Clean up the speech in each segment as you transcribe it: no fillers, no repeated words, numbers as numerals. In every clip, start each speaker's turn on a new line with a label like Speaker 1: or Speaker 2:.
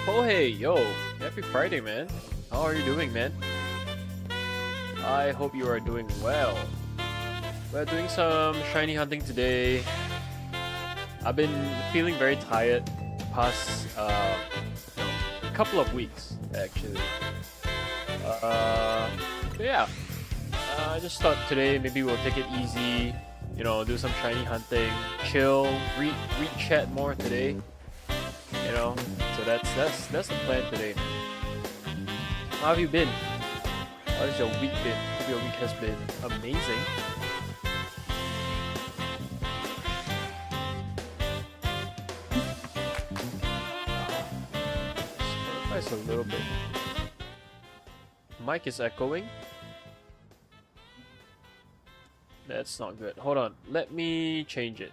Speaker 1: Oh hey, yo, happy Friday, man. How are you doing, man? I hope you are doing well. We're doing some shiny hunting today. I've been feeling very tired the past couple of weeks, actually. But yeah, I just thought today maybe we'll take it easy, do some shiny hunting, chill, read chat more today, you know. So that's the plan today. How have you been? How has your week been? Hope your week has been amazing. That's a little bit. Mic is echoing. That's not good. Hold on. Let me change it.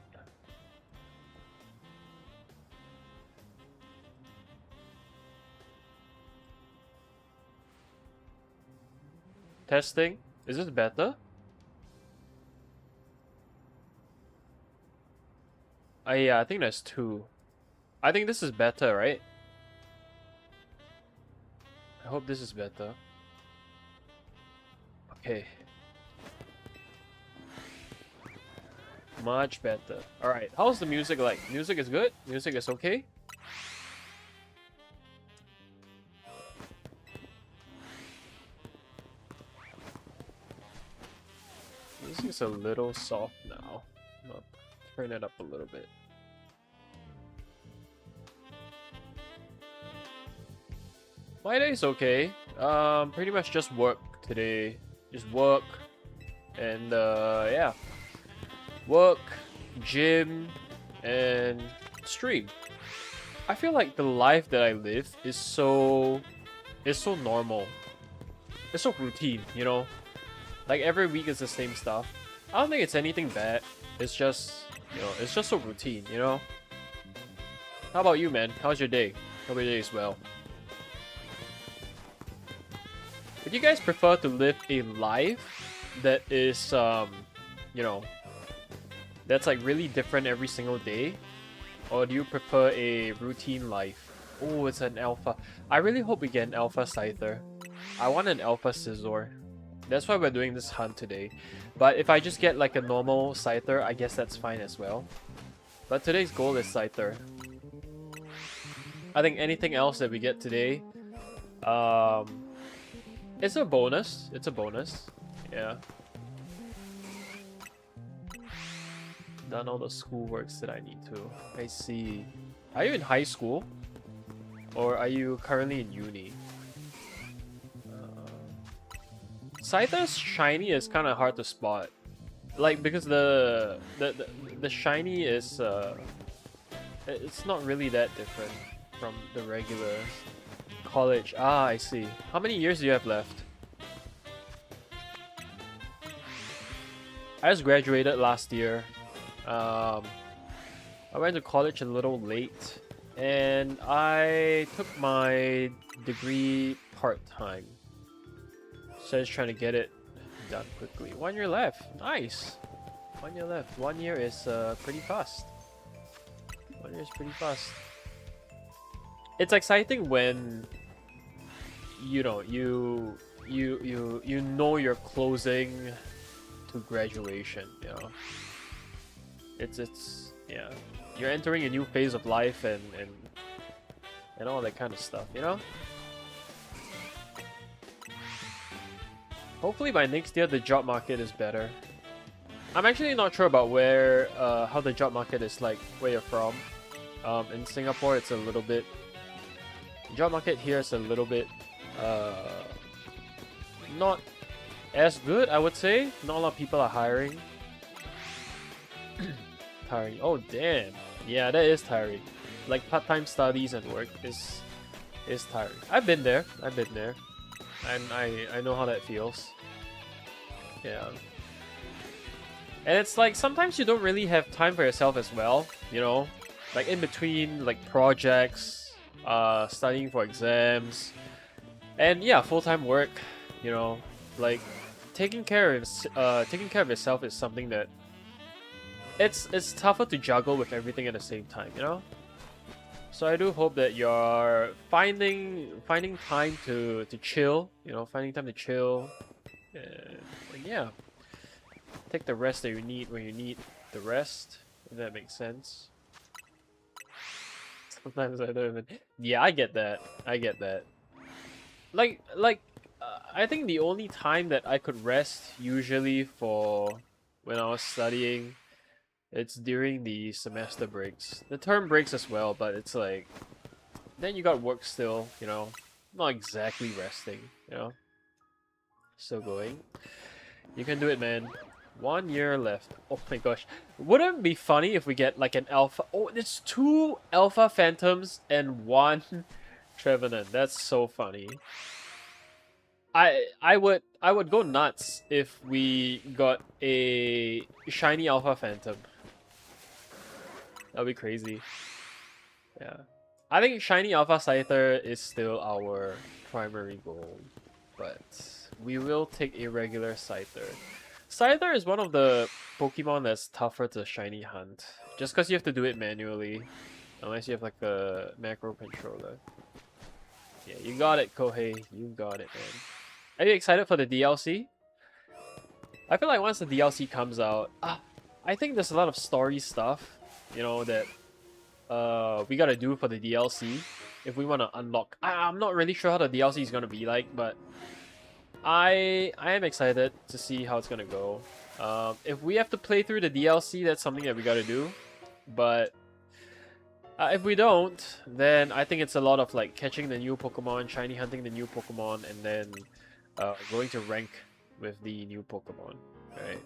Speaker 1: Testing. Is this better? Yeah, I think there's two. I think this is better, right? I hope this is better. Okay. Much better. Alright, how's the music like? Music is good? Music is okay? Music is a little soft now. I'll turn it up a little bit. My day's okay. Pretty much just work today. Just work. And yeah. Work, gym, and stream. I feel like the life that I live is so normal. It's so routine, you know? Like every week is the same stuff. I don't think it's anything bad. It's just, it's just so routine, you know? How about you, man? How's your day? Hope your day is well. Would you guys prefer to live a life that is, that's like really different every single day? Or do you prefer a routine life? Oh, it's an alpha. I really hope we get an alpha Scyther. I want an alpha Scizor. That's why we're doing this hunt today. But if I just get like a normal Scyther, I guess that's fine as well. But today's goal is Scyther. I think anything else that we get today, it's a bonus. It's a bonus. Yeah. Done all the school works that I need to. I see. Are you in high school? Or are you currently in uni? Scyther's shiny is kind of hard to spot. Like, because the shiny is, it's not really that different from the regular college. Ah, I see. How many years do you have left? I just graduated last year. I went to college a little late, and I took my degree part-time. So I was trying to get it done quickly. 1 year left. Nice. 1 year left. 1 year is pretty fast. 1 year is pretty fast. It's exciting when you know you know you're closing to graduation. You know, it's yeah. You're entering a new phase of life and all that kind of stuff. You know. Hopefully by next year the job market is better. I'm actually not sure about where, how the job market is like where you're from. In Singapore it's a little bit, the job market here is a little bit, not as good, I would say. Not a lot of people are hiring. Tiring. Oh damn. Yeah, that is tiring. Like part-time studies and work is tiring. I've been there. I've been there. And I know how that feels. Yeah. And it's like sometimes you don't really have time for yourself as well, you know? Like in between like projects, studying for exams, and yeah, full-time work, you know, like taking care of yourself is something that it's tougher to juggle with everything at the same time, you know? So I do hope that you're finding time to chill, you know, finding time to chill, and yeah, take the rest that you need when you need the rest, if that makes sense. Sometimes I don't even. Yeah, I get that. I get that. I think the only time that I could rest usually for when I was studying, it's during the semester breaks. The term breaks as well, but it's like then you got work still, you know. Not exactly resting, you know. Still going. You can do it, man. 1 year left. Oh my gosh. Wouldn't it be funny if we get like an alpha? Oh, it's 2 alpha phantoms and 1 Trevenant. That's so funny. I would go nuts if we got a shiny alpha phantom. That'd be crazy. Yeah. I think shiny alpha Scyther is still our primary goal, but we will take a regular Scyther. Scyther is one of the Pokemon that's tougher to shiny hunt, just because you have to do it manually, unless you have like a macro controller. Yeah, you got it, Kohei. You got it, man. Are you excited for the DLC? I feel like once the DLC comes out, I think there's a lot of story stuff, you know, that we gotta do for the DLC if we want to unlock. I'm not really sure how the DLC is gonna be like, but I am excited to see how it's gonna go. If we have to play through the DLC, that's something that we gotta do. But if we don't, then I think it's a lot of like catching the new Pokemon, shiny hunting the new Pokemon, and then going to rank with the new Pokemon, right?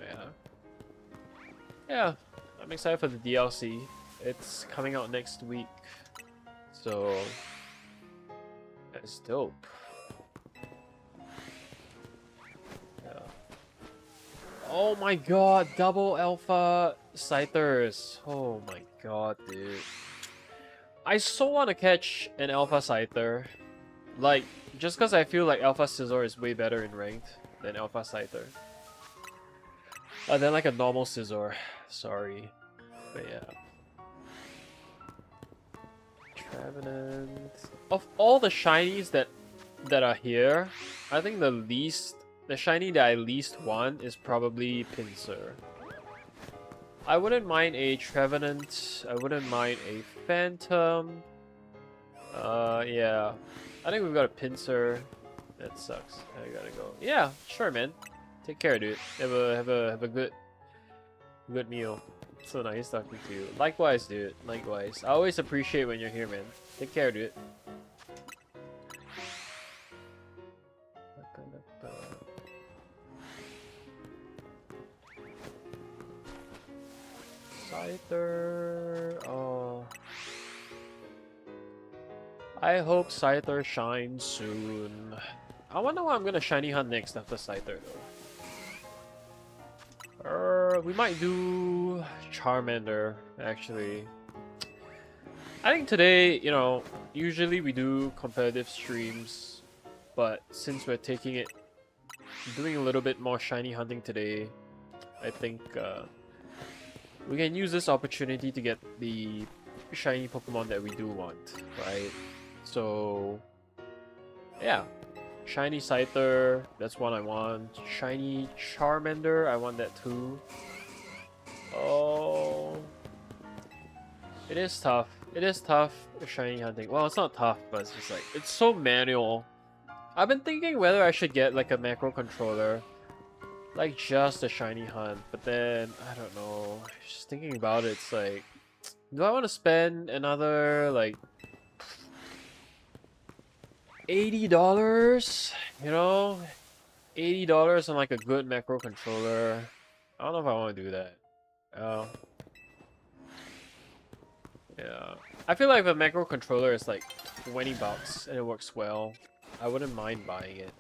Speaker 1: Yeah. Yeah, I'm excited for the DLC. It's coming out next week, so that's dope. Yeah. Oh my god, double alpha Scythers. Oh my god, dude. I so want to catch an alpha Scyther. Like, just because I feel like Alpha Scizor is way better in ranked than Alpha Scyther. Then like a normal Scizor. Sorry. But yeah. Trevenant. Of all the shinies that are here, I think the shiny that I least want is probably Pinsir. I wouldn't mind a Trevenant. I wouldn't mind a Phantom. Yeah. I think we've got a Pinsir. That sucks. I gotta go. Yeah, sure, man. Take care, dude. Have a good meal. So nice talking to you. Likewise, dude. Likewise. I always appreciate when you're here, man. Take care, dude. Scyther. Oh. I hope Scyther shines soon. I wonder what I'm gonna shiny hunt next after Scyther though. We might do Charmander, actually. I think today, you know, usually we do competitive streams, but since we're doing a little bit more shiny hunting today, I think we can use this opportunity to get the shiny Pokemon that we do want, right? So, yeah. Shiny Scyther, that's one I want. Shiny Charmander, I want that too. Oh. It is tough. It is tough shiny hunting. Well, it's not tough, but it's just like, it's so manual. I've been thinking whether I should get like a macro controller. Like just a shiny hunt, but then, I don't know. Just thinking about it, it's like, do I want to spend another like $80, you know, $80 on like a good macro controller. I don't know if I want to do that. Oh, yeah. I feel like if a macro controller is like 20 bucks and it works well, I wouldn't mind buying it.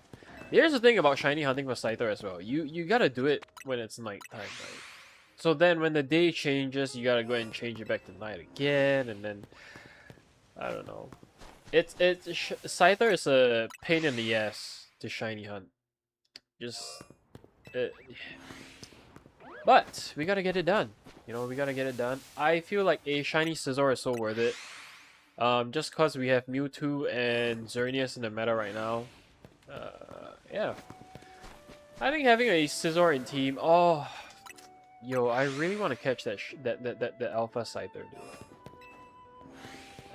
Speaker 1: Here's the thing about shiny hunting for Scyther as well. You gotta do it when it's night time, right? So then when the day changes, you gotta go ahead and change it back to night again, and then I don't know. Scyther is a pain in the ass to shiny hunt. Just but we gotta get it done. You know, we gotta get it done. I feel like a shiny Scizor is so worth it. Just cause we have Mewtwo and Xerneas in the meta right now. Yeah. I think having a Scizor in team. Oh, yo, I really want to catch that that Alpha Scyther, dude.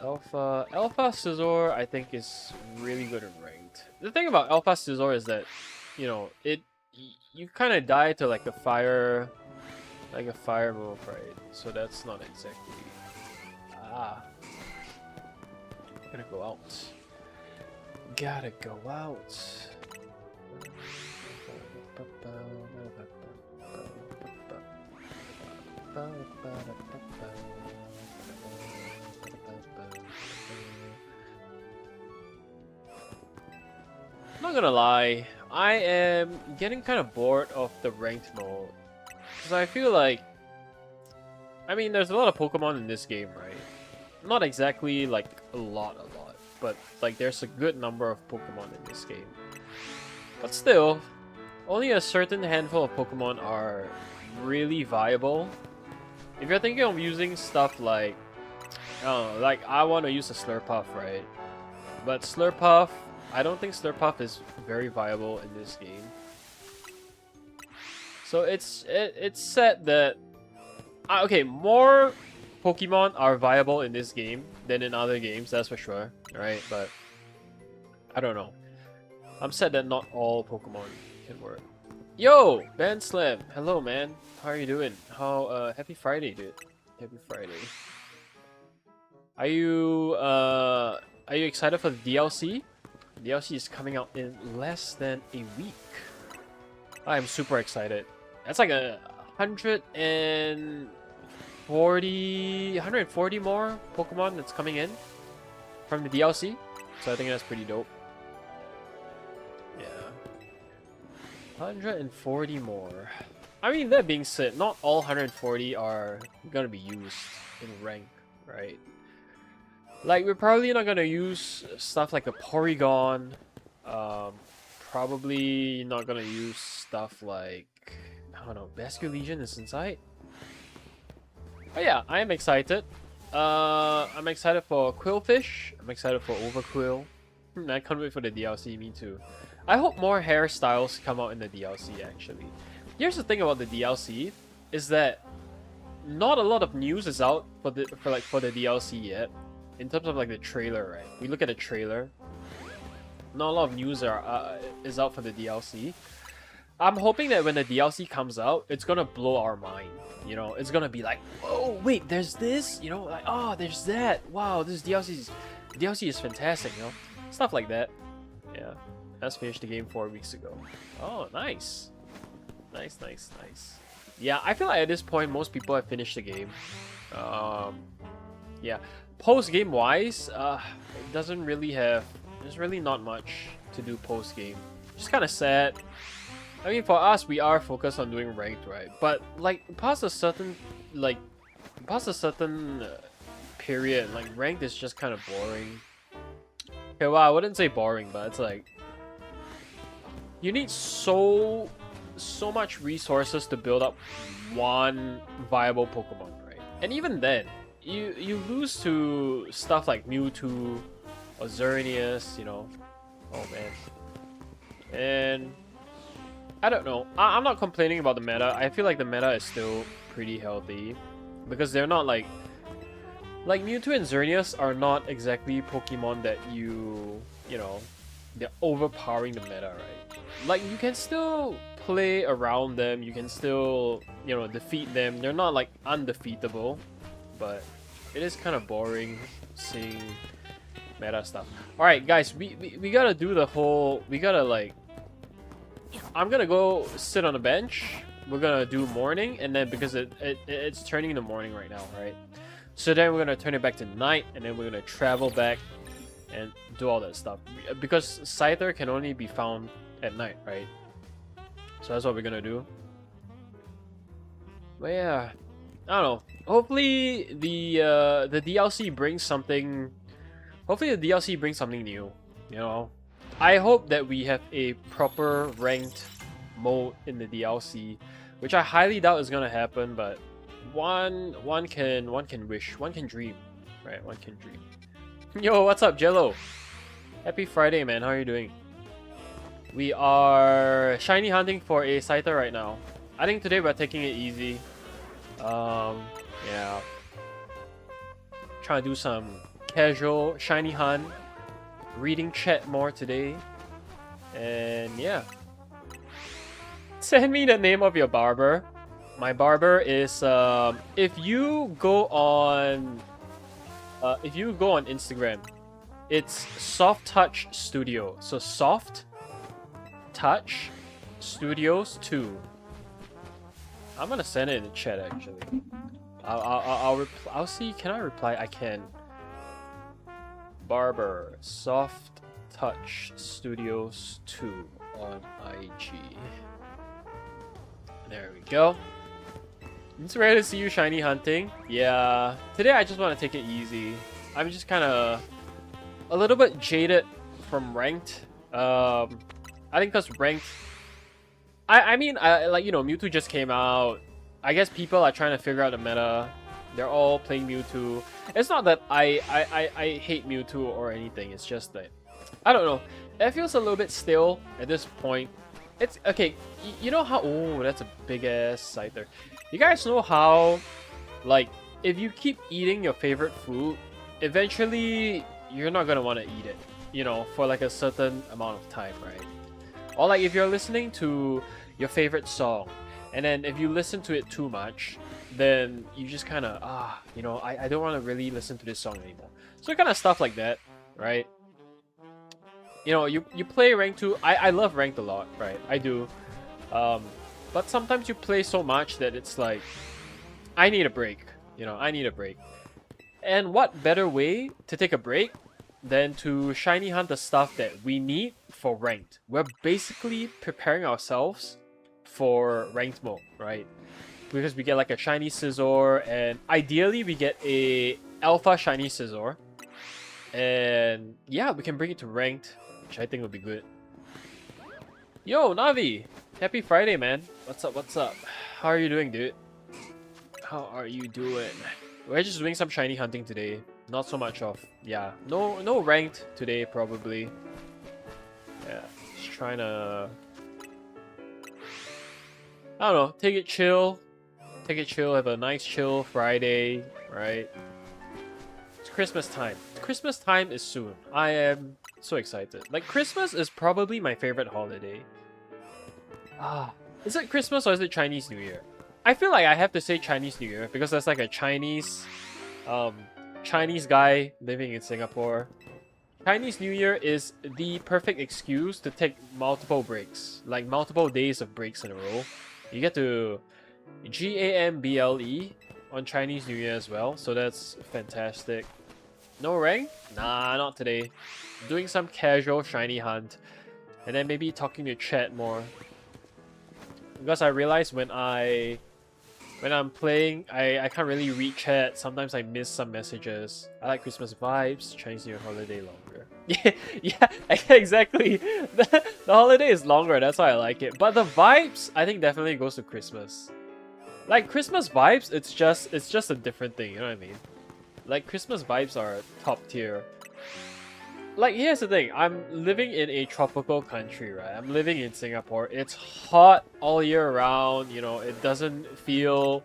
Speaker 1: Alpha Scizor, I think is really good in ranked. The thing about Alpha Scizor is that, you know, you kind of die to like a fire move, right? So that's not exactly. Gotta go out. Gotta go out. I'm not gonna lie, I am getting kind of bored of the ranked mode. Because I feel like, I mean, there's a lot of Pokemon in this game, right? Not exactly like a lot, but like there's a good number of Pokemon in this game. But still, only a certain handful of Pokemon are really viable. If you're thinking of using stuff like, I don't know, like I want to use a Slurpuff, right? But Slurpuff, I don't think Slurpuff is very viable in this game. So it's said that okay, more Pokemon are viable in this game than in other games, that's for sure, right? But I don't know. I'm sad that not all Pokemon can work. Yo, Ben Slam, hello man. How are you doing? Happy Friday, dude. Happy Friday. Are you excited for the DLC? DLC is coming out in less than a week. I'm super excited. That's like 140 more Pokemon that's coming in from the DLC. So I think that's pretty dope. Yeah. 140 more. I mean, that being said, not all 140 are gonna be used in rank, right? Like, we're probably not gonna use stuff like a Porygon. Probably not gonna use stuff like, I don't know, Basculegion is inside. But yeah, I am excited. I'm excited for Quillfish. I'm excited for Overquill. I can't wait for the DLC, me too. I hope more hairstyles come out in the DLC, actually. Here's the thing about the DLC, is that not a lot of news is out for the DLC yet. In terms of like the trailer, right? We look at the trailer. Not a lot of news is out for the DLC. I'm hoping that when the DLC comes out, it's gonna blow our mind. You know, it's gonna be like, oh wait, there's this. You know, like, oh, there's that. Wow, this DLC is fantastic. You know, stuff like that. Yeah, let's finish the game 4 weeks ago. Oh, nice, nice. Yeah, I feel like at this point most people have finished the game. Yeah. Post game wise, it doesn't really have. There's really not much to do post game. Just kind of sad. I mean, for us, we are focused on doing ranked, right? But like past a certain period, like ranked is just kind of boring. Okay, well, I wouldn't say boring, but it's like you need so much resources to build up one viable Pokemon, right? And even then, you lose to stuff like Mewtwo or Xerneas, you know. Oh man. And I don't know. I'm not complaining about the meta. I feel like the meta is still pretty healthy because they're not like Mewtwo and Xerneas are not exactly Pokemon that you know, they're overpowering the meta, right? Like you can still play around them, you can still, you know, defeat them. They're not like undefeatable, but it is kind of boring seeing meta stuff. All right, guys, we gotta do the whole. We gotta like. I'm gonna go sit on a bench. We're gonna do morning, and then because it's turning into morning right now, right? So then we're gonna turn it back to night, and then we're gonna travel back and do all that stuff. Because Scyther can only be found at night, right? So that's what we're gonna do. But yeah, I don't know. Hopefully the DLC brings something. Hopefully the DLC brings something new. You know, I hope that we have a proper ranked mode in the DLC, which I highly doubt is gonna happen. But one can wish, one can dream, right? One can dream. Yo, what's up, Jello? Happy Friday, man. How are you doing? We are shiny hunting for a Scyther right now. I think today we're taking it easy. Yeah. Trying to do some casual shiny hunt. Reading chat more today. And yeah. Send me the name of your barber. My barber is if you go on Instagram, it's Soft Touch Studio. So Soft Touch Studios 2. I'm gonna send it in the chat actually. I'll see. Can I reply? I can. Barber Soft Touch Studios 2 on IG. There we go. It's rare to see you shiny hunting. Yeah. Today I just want to take it easy. I'm just kind of a little bit jaded from ranked. I think because ranked. I mean, like, you know, Mewtwo just came out. I guess people are trying to figure out the meta. They're all playing Mewtwo. It's not that I hate Mewtwo or anything. It's just that, I don't know. It feels a little bit stale at this point. It's, okay, you know how... Oh, that's a big-ass Scyther. You guys know how, like, if you keep eating your favorite food, eventually you're not going to want to eat it, you know, for like a certain amount of time, right? Or like if you're listening to your favorite song, and then if you listen to it too much, then you just kind of, you know, I don't want to really listen to this song anymore. So kind of stuff like that, right? You know, you play Rank 2. I love Ranked a lot, right? I do. But sometimes you play so much that it's like, I need a break. You know, I need a break. And what better way to take a break than to shiny hunt the stuff that we need for Ranked? We're basically preparing ourselves for Ranked mode, right? Because we get like a shiny Scizor, and ideally we get a alpha shiny Scizor. And yeah, we can bring it to Ranked, which I think would be good. Yo, Navi! Happy Friday, man. What's up, what's up? How are you doing, dude? How are you doing? We're just doing some shiny hunting today. Not so much of, yeah, no Ranked today, probably. Yeah, just trying to... I don't know, take it chill. Take it chill, have a nice chill Friday, right? It's Christmas time. Christmas time is soon. I am so excited. Like, Christmas is probably my favorite holiday. Is it Christmas or is it Chinese New Year? I feel like I have to say Chinese New Year because there's like a Chinese guy living in Singapore. Chinese New Year is the perfect excuse to take multiple breaks, like multiple days of breaks in a row. You get to GAMBLE on Chinese New Year as well, so that's fantastic. No rank? Nah, not today. Doing some casual shiny hunt, and then maybe talking to chat more. Because I realize when I'm playing, I can't really read chat. Sometimes I miss some messages. I like Christmas vibes, Chinese New Year holiday longer. Yeah, exactly. The holiday is longer, that's why I like it. But the vibes, I think definitely goes to Christmas. Like Christmas vibes, it's just a different thing, you know what I mean? Like Christmas vibes are top tier. Like, here's the thing, I'm living in a tropical country, right? I'm living in Singapore. It's hot all year round, you know, it doesn't really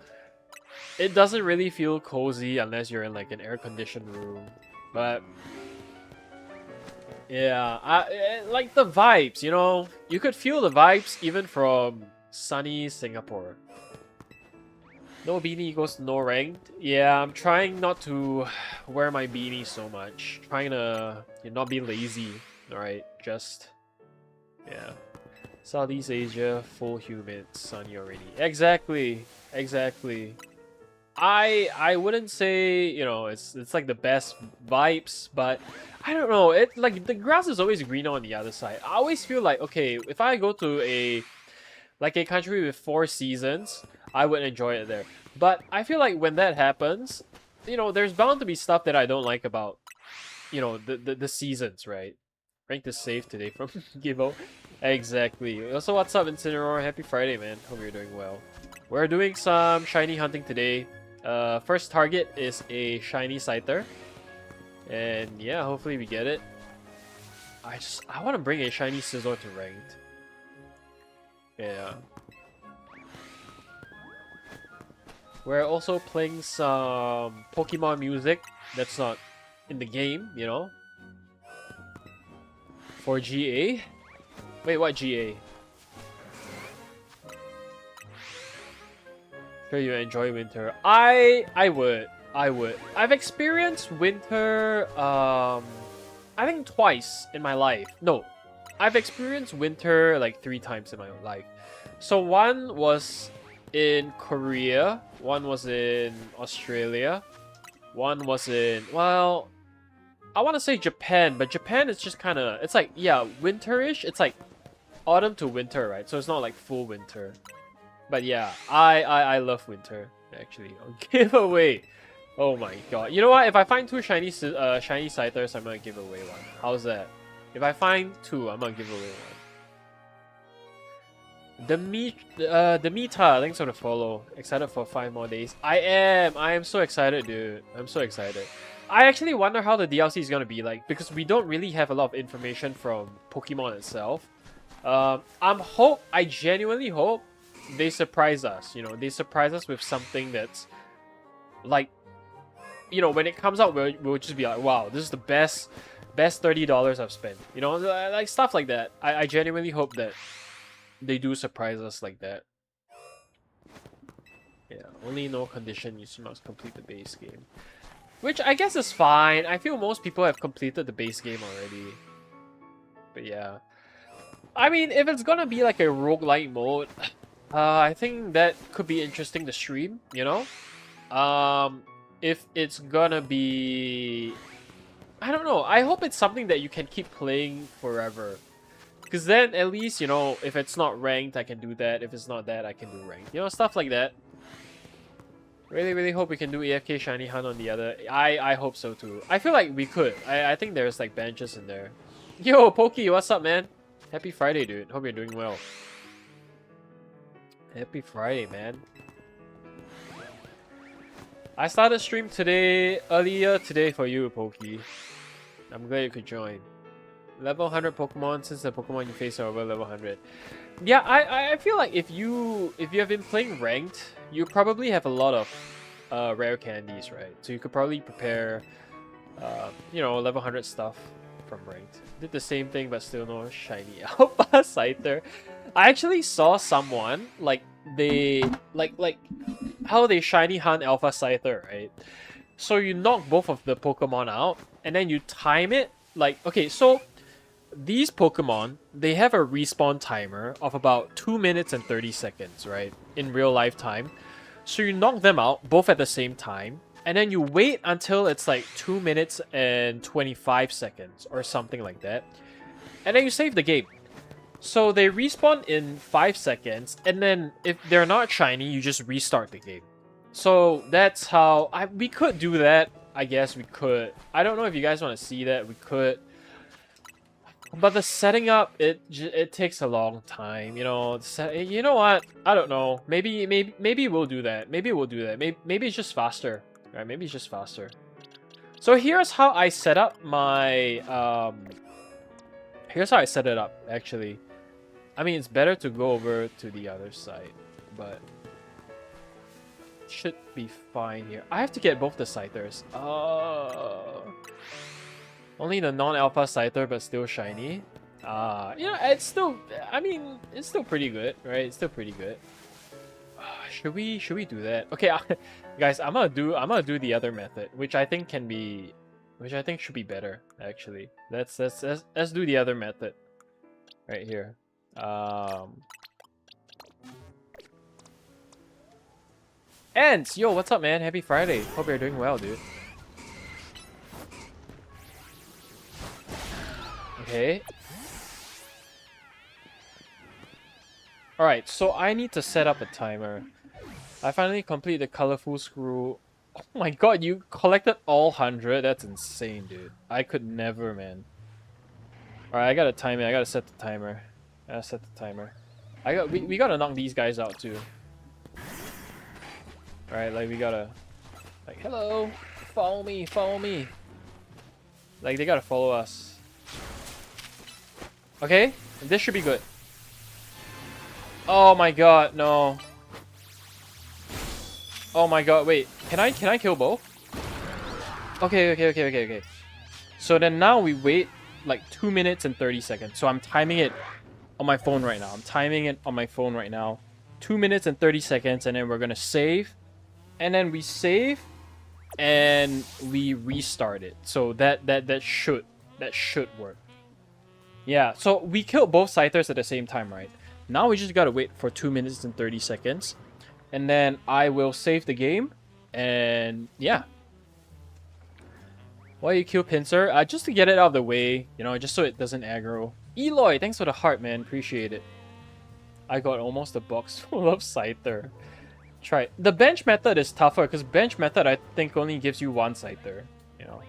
Speaker 1: feel cozy unless you're in like an air-conditioned room. But yeah, like the vibes, you know, you could feel the vibes even from sunny Singapore. No beanie equals no ranked. Yeah, I'm trying not to wear my beanie so much. Trying to not be lazy. Alright, just... Yeah. Southeast Asia, full humid, sunny already. Exactly. Exactly. I wouldn't say, you know, it's like the best vibes, but I don't know. It like the grass is always greener on the other side. I always feel like, okay, if I go to a country with 4 seasons, I would enjoy it there. But I feel like when that happens, you know, there's bound to be stuff that I don't like about, you know, the seasons, right? Rank is safe today from Givo. Exactly. Also, what's up, Incineroar? Happy Friday, man. Hope you're doing well. We're doing some shiny hunting today. First target is a shiny Scyther. And yeah, hopefully we get it. I want to bring a shiny Scizor to ranked. Yeah. We're also playing some Pokemon music that's not in the game, you know? For GA? Wait, what GA? Sure you enjoy winter. I would. I've experienced winter I think twice in my life. No. I've experienced winter like 3 times in my life. So one was in Korea, one was in Australia, one was in, well, I want to say Japan, but Japan is just kind of, it's like, yeah, winterish. It's like autumn to winter, right? So it's not like full winter. But yeah, I love winter, actually. On giveaway. Oh my god. You know what? If I find 2 shiny Scythers, I'm gonna give away one. How's that? If I find 2, I'm gonna give away one. Demita, thanks for the follow. Excited for 5 more days. I am so excited, dude. I'm so excited. I actually wonder how the DLC is gonna be like, because we don't really have a lot of information from Pokemon itself. I genuinely hope they surprise us. You know, they surprise us with something that's like, you know, when it comes out, we'll just be like, wow, this is the best $30 I've spent. You know, like stuff like that. I genuinely hope that they do surprise us like that. Yeah, only no condition you must complete the base game. Which I guess is fine. I feel most people have completed the base game already. But yeah. I mean, if it's gonna be like a roguelike mode, I think that could be interesting to stream, you know? If it's gonna be... I don't know. I hope it's something that you can keep playing forever. Because then, at least, you know, if it's not ranked, I can do that. If it's not that, I can do ranked. You know, stuff like that. Really, really hope we can do AFK Shiny Hunt on the other. I hope so too. I feel like we could. I think there's like benches in there. Yo, Pokey, what's up, man? Happy Friday, dude. Hope you're doing well. Happy Friday, man. I started stream earlier today for you, Pokey. I'm glad you could join. Level 100 Pokemon, since the Pokemon you face are over level 100. Yeah, I feel like if you have been playing ranked, you probably have a lot of rare candies, right? So you could probably prepare, you know, level 100 stuff from ranked. Did the same thing, but still no shiny Alpha Scyther. I actually saw someone like how they shiny hunt Alpha Scyther, right? So you knock both of the Pokemon out, and then you time it. Like, okay, so these Pokemon, they have a respawn timer of about 2 minutes and 30 seconds, right? In real life time. So you knock them out, both at the same time, and then you wait until it's like 2 minutes and 25 seconds, or something like that. And then you save the game. So they respawn in 5 seconds, and then if they're not shiny, you just restart the game. So that's how... we could do that. I guess we could. I don't know if you guys want to see that. We could. But the setting up, it takes a long time, you know. You know what? I don't know. Maybe we'll do that. Maybe we'll do that. Maybe it's just faster. Right? Maybe it's just faster. So here's how I set up my here's how I set it up, actually. I mean, it's better to go over to the other side, but should be fine here. I have to get both the Scythers. Only the non-alpha Scyther, but still shiny. You know, it's still... I mean, it's still pretty good, right? It's still pretty good. Should we do that? Okay, guys, I'm gonna do the other method, which I think should be better actually. Let's do the other method right here. Ants, yo, what's up, man? Happy Friday. Hope you're doing well, dude. Okay. Alright, so I need to set up a timer. I finally completed the colorful screw. Oh my god, you collected all 100? That's insane, dude. I could never, man. Alright, I gotta time it. I gotta set the timer. We gotta knock these guys out too. Alright, like we gotta... Like, hello! Follow me, follow me! Like, they gotta follow us. Okay, this should be good. Oh my god, no. Oh my god, wait. Can I kill both? Okay. So then now we wait like 2 minutes and 30 seconds. So I'm timing it on my phone right now. 2 minutes and 30 seconds, and then we're gonna save. And then we save and we restart it. So that should work. Yeah, so we killed both Scythers at the same time, right? Now we just gotta wait for 2 minutes and 30 seconds. And then I will save the game. And yeah. Why you kill Pinsir? Just to get it out of the way. You know, just so it doesn't aggro. Eloy, thanks for the heart, man. Appreciate it. I got almost a box full of Scyther. Try it. The bench method is tougher, because bench method I think only gives you one Scyther. You know.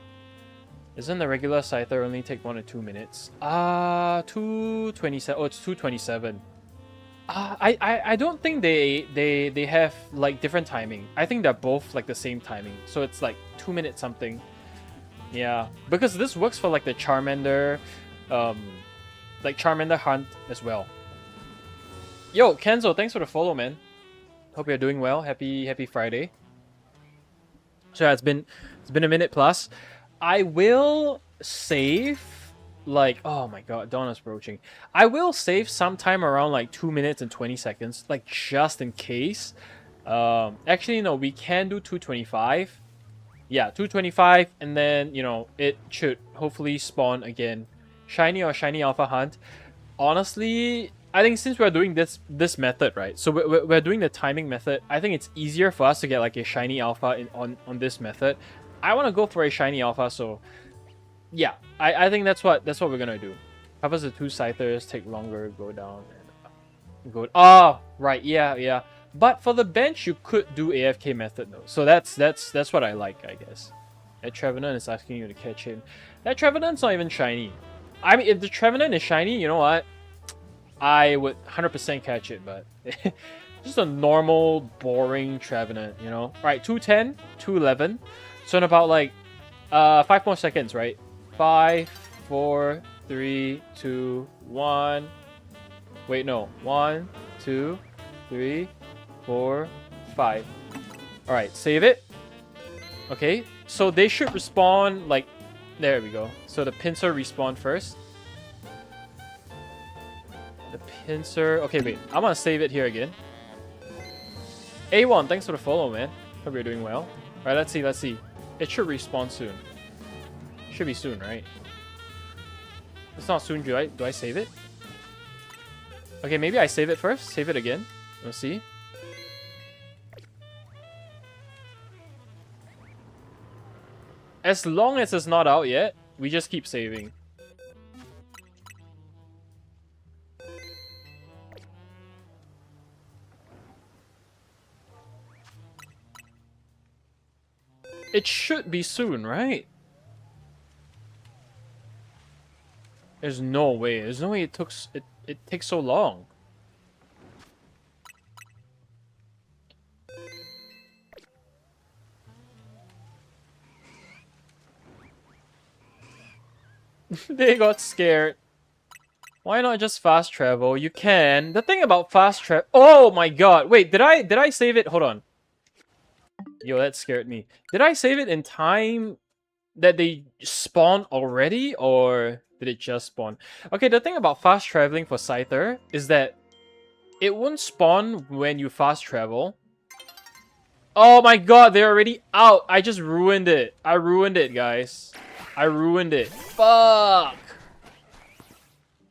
Speaker 1: Isn't the regular Scyther only take 1 or 2 minutes? 227. Oh, it's 227. I don't think they have like different timing. I think they're both like the same timing. So it's like 2 minutes something. Yeah, because this works for like the Charmander, like Charmander hunt as well. Yo, Kenzo, thanks for the follow, man. Hope you're doing well. Happy Friday. So yeah, it's been a minute plus. I will save. Like, oh my god, dawn is approaching. I will save sometime around like 2 minutes and 20 seconds, like just in case. Actually, no, we can do 225. Yeah, 225, and then, you know, it should hopefully spawn again. Shiny or Shiny Alpha Hunt. Honestly, I think since we're doing this method, right? So we're doing the timing method. I think it's easier for us to get like a Shiny Alpha on this method. I want to go for a Shiny Alpha, so... Yeah, I think that's what we're gonna do. Covers the 2 Scythers, take longer, go down, and go. Oh, right, yeah. But for the bench, you could do AFK method though. So that's what I like, I guess. That Trevenant is asking you to catch him. That Trevenant's not even shiny. I mean, if the Trevenant is shiny, you know what? I would 100% catch it, but just a normal, boring Trevenant, you know. All right, 210, 211. So in about like 5 more seconds, right? 5, 4, 3, 2, 1. Wait, no. 1, 2, 3, 4, 5. Alright, save it. Okay, so they should respawn like... There we go. So the Pinsir respawn first. The Pinsir... Okay, wait. I'm gonna save it here again. A1, thanks for the follow, man. Hope you're doing well. Alright, let's see. It should respawn soon. Should be soon, right? It's not soon, do I save it? Okay, maybe I save it first. Save it again. We'll see. As long as it's not out yet, we just keep saving. It should be soon, right? There's no way. There's no way it takes so long. They got scared. Why not just fast travel? You can. The thing about fast travel... Oh my god. Wait, did I save it? Hold on. Yo, that scared me. Did I save it in time that they spawned already? Or... did it just spawn? Okay, the thing about fast traveling for Scyther is that it won't spawn when you fast travel. Oh my god, they're already out. I just ruined it. I ruined it, guys. I ruined it. Fuck.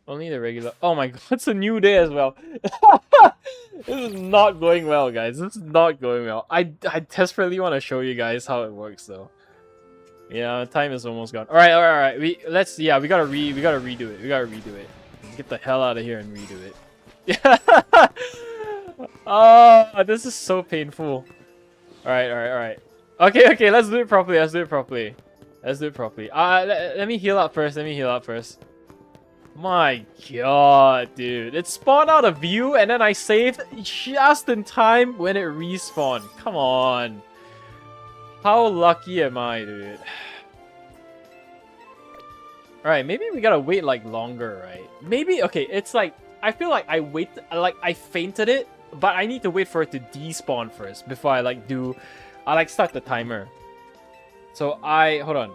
Speaker 1: Only the regular. Oh my god, it's a new day as well. This is not going well, guys. This is not going well. I desperately want to show you guys how it works, though. Yeah, time is almost gone. All right. We gotta redo it. We gotta redo it. Let's get the hell out of here and redo it. Yeah. Oh, this is so painful. All right. Okay. Let's do it properly. Let me heal up first. My god, dude. It spawned out a view and then I saved just in time when it respawned. Come on. How lucky am I, dude? Alright, maybe we gotta wait like longer, right? Maybe, okay, it's like, I feel like I fainted it, but I need to wait for it to despawn first before I start the timer. So hold on.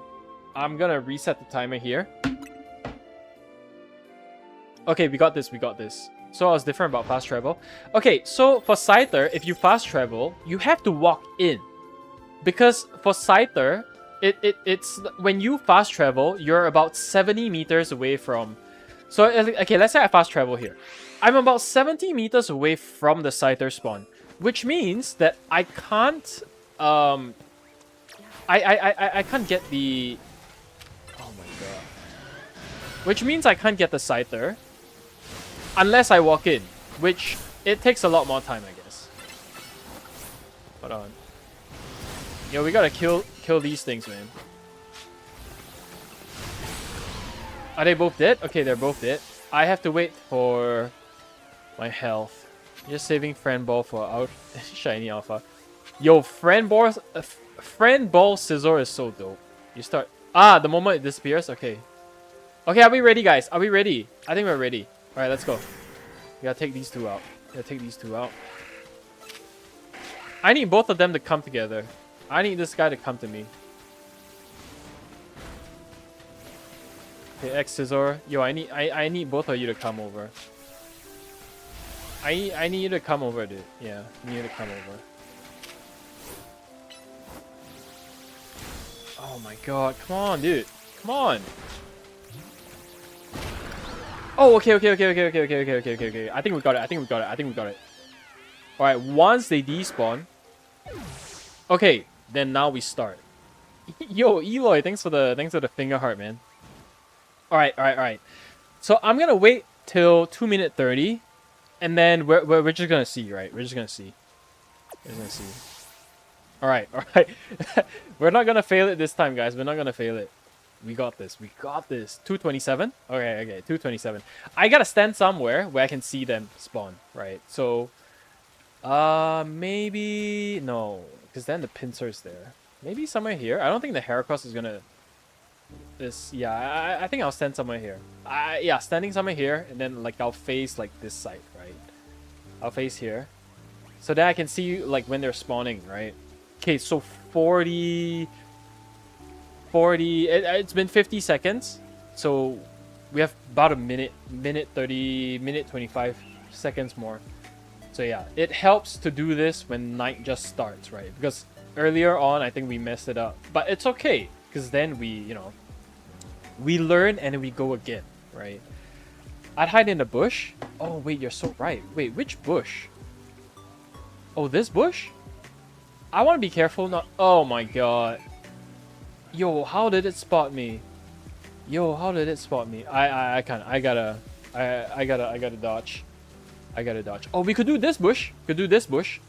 Speaker 1: I'm gonna reset the timer here. Okay, we got this. So I was different about fast travel. Okay, so for Scyther, if you fast travel, you have to walk in. Because for Scyther, it's when you fast travel, you're about 70 meters away from... So, okay, let's say I fast travel here. I'm about 70 meters away from the Scyther spawn. Which means that I can't... I can't get the... Oh my god. Which means I can't get the Scyther unless I walk in, which it takes a lot more time, I guess. Hold on. Yo, we gotta kill these things, man. Are they both dead? Okay, they're both dead. I have to wait for my health. Just saving friend ball for out shiny alpha. Yo, friend ball scissor is so dope. You start the moment it disappears. Okay, are we ready, guys? Are we ready? I think we're ready. All right, let's go. We gotta take these two out. I need both of them to come together. I need this guy to come to me. Okay, X scissor. Yo, I need both of you to come over. I need you to come over, dude. Yeah, I need you to come over. Oh my god, come on, dude. Come on. Oh, okay. I think we got it. Alright, once they despawn. Okay, then now we start. Yo, Eloy, thanks for the finger heart, man. Alright. So I'm gonna wait till 2 minute 30. And then we're just gonna see, right? We're just gonna see. Alright. We're not gonna fail it this time, guys. We're not gonna fail it. We got this. 227? Okay, 227. I gotta stand somewhere where I can see them spawn, right? So, maybe... No, because then the pincer's there. Maybe somewhere here? I don't think the Heracross is gonna... Yeah, I think I'll stand somewhere here. Yeah, standing somewhere here, and then, like, I'll face, like, this side, right? I'll face here. So then I can see, like, when they're spawning, right? Okay, so 40... It's been 50 seconds, so we have about a minute 25 seconds more. So yeah, it helps to do this when night just starts, right? Because earlier on I think we messed it up, but it's okay because then we learn and then we go again, right? I'd hide in the bush. Oh wait, you're so right. Wait, which bush? Oh, this bush? I want to be careful not... Oh my god. Yo, how did it spot me? I can't. I gotta dodge. Oh, we could do this bush. This bush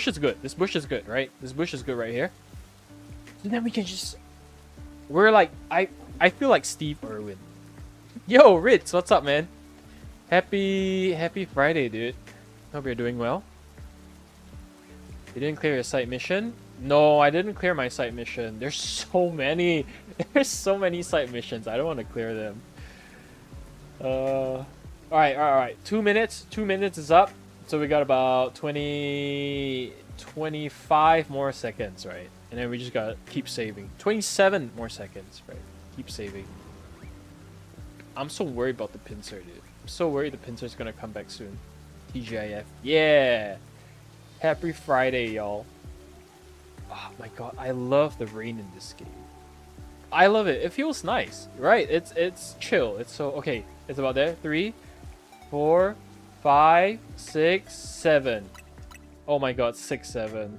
Speaker 1: is good. Right? This bush is good right here. And then we can just... We're like... I feel like Steve Irwin. Yo, Ritz, what's up, man? Happy Friday, dude. Hope you're doing well. You didn't clear your site mission? No, I didn't clear my site mission. There's so many. There's so many site missions. I don't want to clear them. Alright. 2 minutes. 2 minutes is up. So we got about 25 more seconds, right? And then we just gotta keep saving. 27 more seconds, right? Keep saving. I'm so worried about the pincer, dude. I'm so worried the pincer's gonna come back soon. TGIF. Yeah! Happy Friday, y'all. Oh my god, I love the rain in this game. I love it. It feels nice, right? It's chill. It's so okay. It's about there. 3, 4, 5, 6, 7. Oh my god, 6, 7.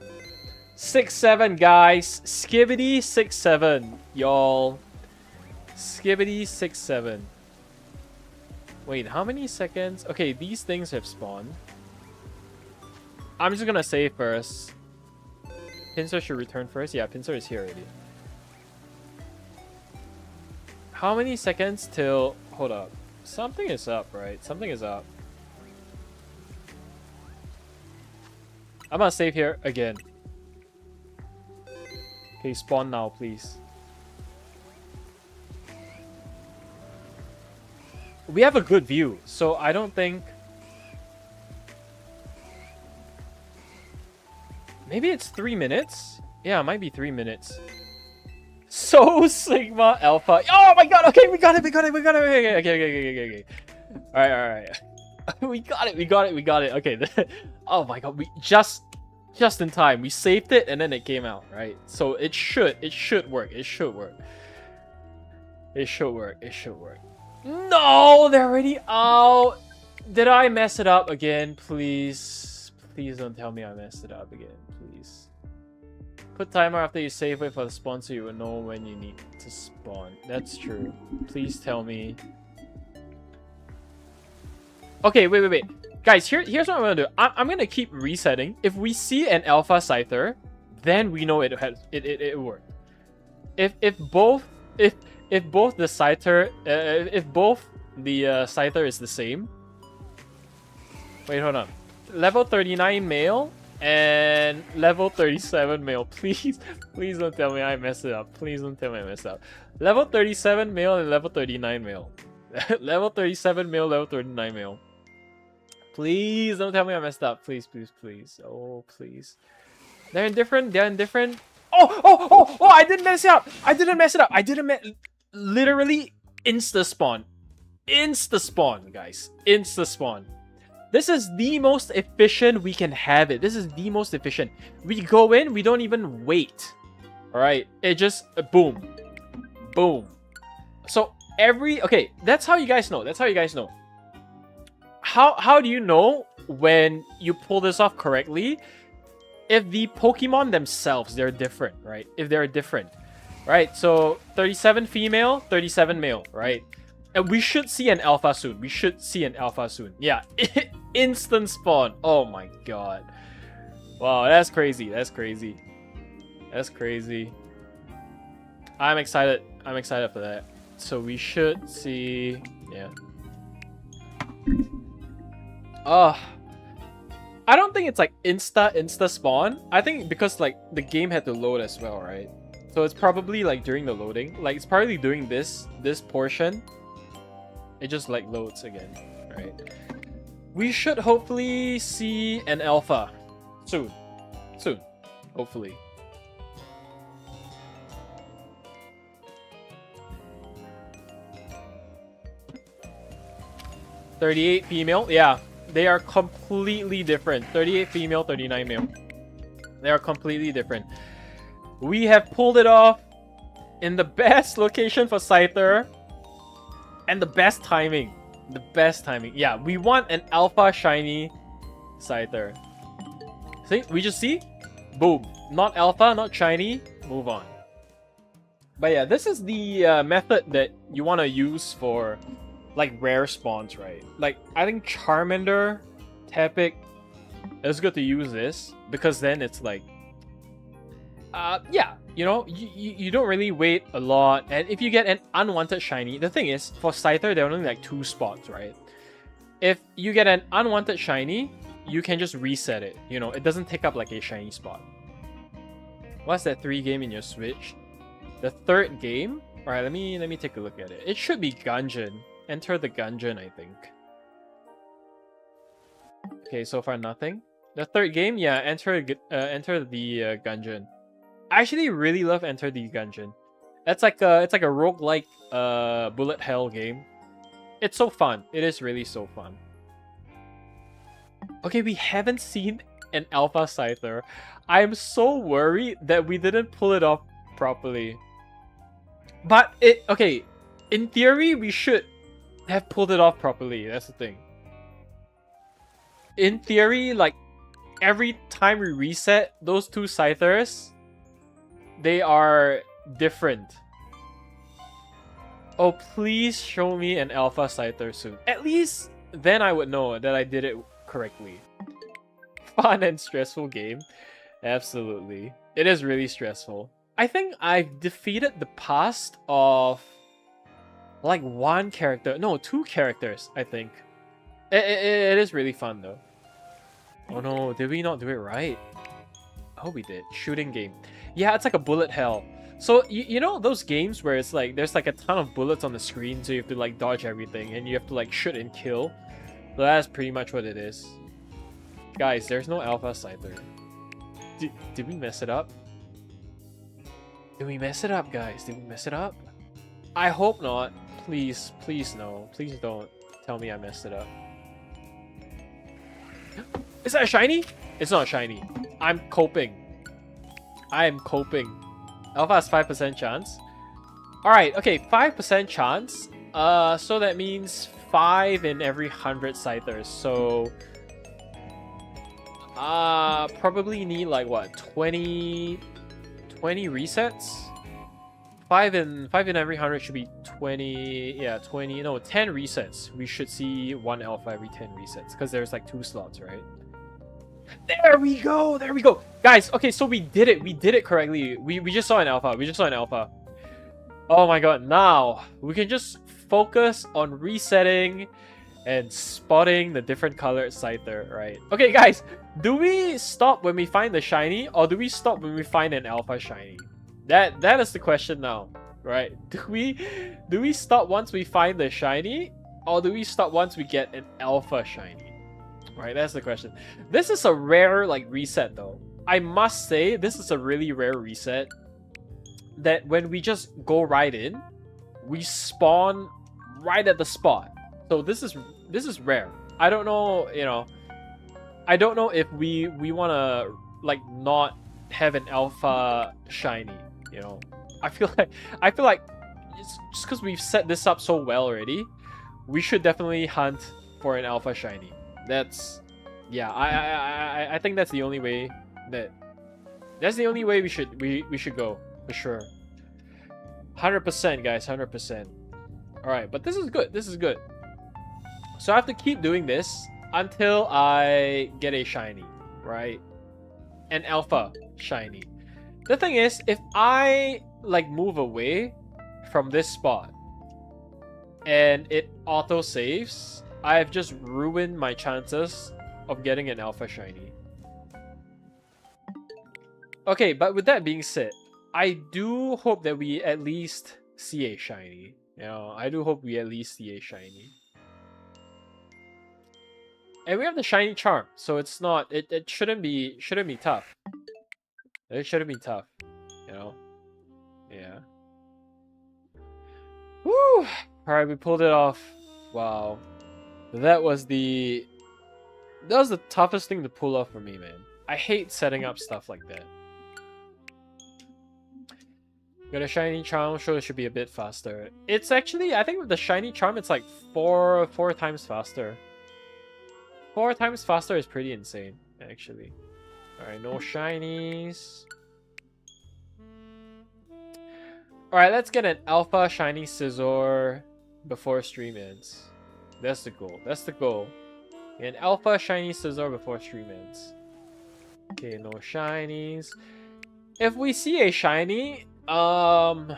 Speaker 1: 6, 7, guys. Skibidi 6, 7, y'all. Skibidi 6, 7. Wait, how many seconds? Okay, these things have spawned. I'm just gonna say first. Pinsir should return first. Yeah, Pinsir is here already. How many seconds till... Hold up. Something is up, right? Something is up. I'm gonna save here again. Okay, spawn now, please. We have a good view, so I don't think... Maybe it's 3 minutes? Yeah, it might be 3 minutes. So Sigma Alpha. Oh my god, okay, we got it. Okay. Alright. we got it. Okay. Oh my god, we just in time. We saved it and then it came out, right? So it should work. It should work. No, they're already out. Did I mess it up again? Please don't tell me I messed it up again, please. Put timer after you save it for the spawn so you will know when you need to spawn. That's true. Please tell me. Okay, wait. Guys, here's what I'm gonna do. I'm gonna keep resetting. If we see an alpha Scyther, then we know it worked. If both the Scyther Scyther is the same. Wait, hold on. Level 39 male and level 37 male. Please don't tell me I messed it up. Please don't tell me I messed it up. Level 37 male and level 39 male. Level 37 male, level 39 male. Please don't tell me I messed up. Please. Oh, please. They're indifferent. Oh, I didn't mess it up. Literally insta spawn, guys. Insta spawn. This is the most efficient we can have it. This is the most efficient. We go in, we don't even wait. Alright, it just boom. So okay, that's how you guys know. How do you know when you pull this off correctly? If the Pokemon themselves, they're different, right? If they're different. Right, so 37 female, 37 male, right? And we should see an alpha soon. Yeah, instant spawn. Oh my god. Wow, that's crazy. I'm excited for that. So we should see... Yeah. I don't think it's like insta spawn. I think because like the game had to load as well, right? So it's probably like during the loading. Like it's probably doing this portion. It just like loads again, right? We should hopefully see an alpha soon, hopefully. $38 female, yeah, they are completely different. 38 female, 39 male. They are completely different. We have pulled it off in the best location for Scyther. And the best timing. Yeah, we want an alpha shiny Scyther. See? We just see? Boom. Not alpha, not shiny. Move on. But yeah, this is the method that you want to use for like rare spawns, right? Like, I think Charmander, Tepig, it's good to use this. Because then it's like... yeah. You know, you don't really wait a lot, and if you get an unwanted shiny, the thing is, for Scyther, there are only like 2 spots, right? If you get an unwanted shiny, you can just reset it. You know, it doesn't take up like a shiny spot. What's that 3 game in your Switch? The 3rd game? Alright, let me take a look at it. It should be Gungeon. Enter the Gungeon, I think. Okay, so far nothing. The 3rd game, yeah, enter the Gungeon. I actually really love Enter the Gungeon. It's like a roguelike bullet hell game. It's so fun. It is really so fun. Okay, we haven't seen an Alpha Scyther. I'm so worried that we didn't pull it off properly. But okay, in theory, we should have pulled it off properly. That's the thing. In theory, like, every time we reset those two Scythers, they are different. Oh, please show me an Alpha Scyther soon. At least then I would know that I did it correctly. Fun and stressful game. Absolutely. It is really stressful. I think I've defeated the past of like one character. No, two characters, I think. It is really fun though. Oh no, did we not do it right? Oh, we did. Shooting game. Yeah, it's like a bullet hell. So, you know those games where it's like, there's like a ton of bullets on the screen, so you have to like dodge everything, and you have to like shoot and kill? So that's pretty much what it is. Guys, there's no Alpha Scyther. Did we mess it up? Did we mess it up, guys? Did we mess it up? I hope not. Please, please no. Please don't tell me I messed it up. Is that a shiny? It's not shiny. I'm coping. I am coping. Alpha has 5% chance. Alright, okay, 5% chance. So that means 5 in every 100 Scythers. So probably need like what, 20 resets? 5 in every 100 should be 20, yeah, 20, no, 10 resets. We should see one Alpha every 10 resets because there's like 2 slots, right? There we go, there we go. Guys, okay, so we did it correctly. We just saw an Alpha, Oh my god, now we can just focus on resetting and spotting the different colored Scyther, right? Okay, guys, do we stop when we find the shiny, or do we stop when we find an Alpha shiny? That is the question now, right? Do we stop once we find the shiny, or do we stop once we get an Alpha shiny? Right, that's the question. This is a rare like reset though. I must say this is a really rare reset. That when we just go right in, we spawn right at the spot. So this is rare. I don't know, you know. I don't know if we wanna like not have an Alpha shiny, you know. I feel like it's just because we've set this up so well already, we should definitely hunt for an Alpha shiny. That's, yeah, I think that's the only way we should go for sure. 100%, guys, 100%. All right, but this is good. So I have to keep doing this until I get a shiny, right? An Alpha shiny. The thing is, if I like move away from this spot and it auto saves, I've just ruined my chances of getting an Alpha shiny. Okay, but with that being said, I do hope that we at least see a shiny. You know, I do hope we at least see a shiny. And we have the shiny charm, so it's not, it shouldn't be tough. It shouldn't be tough, you know? Yeah. Woo! Alright, we pulled it off. Wow. That was the toughest thing to pull off for me, man. I hate setting up stuff like that. Got a shiny charm, sure it should be a bit faster. It's actually, I think with the shiny charm, it's like four times faster. 4 times faster is pretty insane, actually. Alright, no shinies. Alright, let's get an Alpha shiny Scizor before stream ends. That's the goal. That's the goal. An Alpha shiny Scizor before stream ends. Okay, no shinies. If we see a shiny, I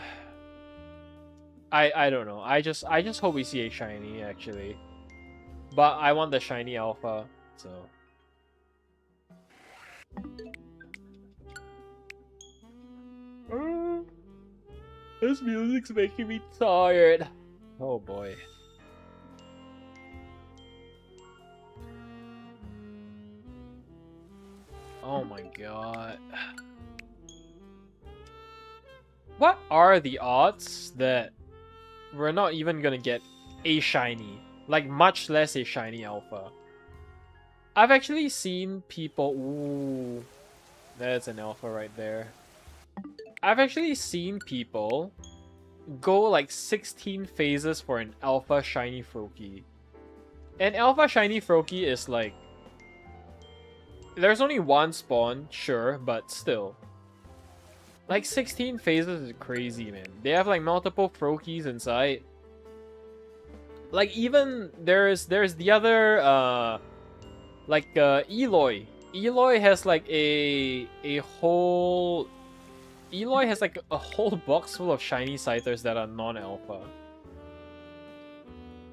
Speaker 1: don't know. I just hope we see a shiny actually. But I want the shiny Alpha, so. This music's making me tired. Oh boy. Oh my god. What are the odds that we're not even gonna get a shiny? Like, much less a shiny Alpha. I've actually seen people... Ooh, that's an alpha right there. I've actually seen people go like 16 phases for an alpha shiny Froakie. An alpha shiny Froakie is like... There's only one spawn, sure, but still. Like 16 phases is crazy, man. They have like multiple Froakies inside. Like even there's the other like Eloy. Eloy has like a whole Eloy has like a whole box full of shiny Scythers that are non-alpha.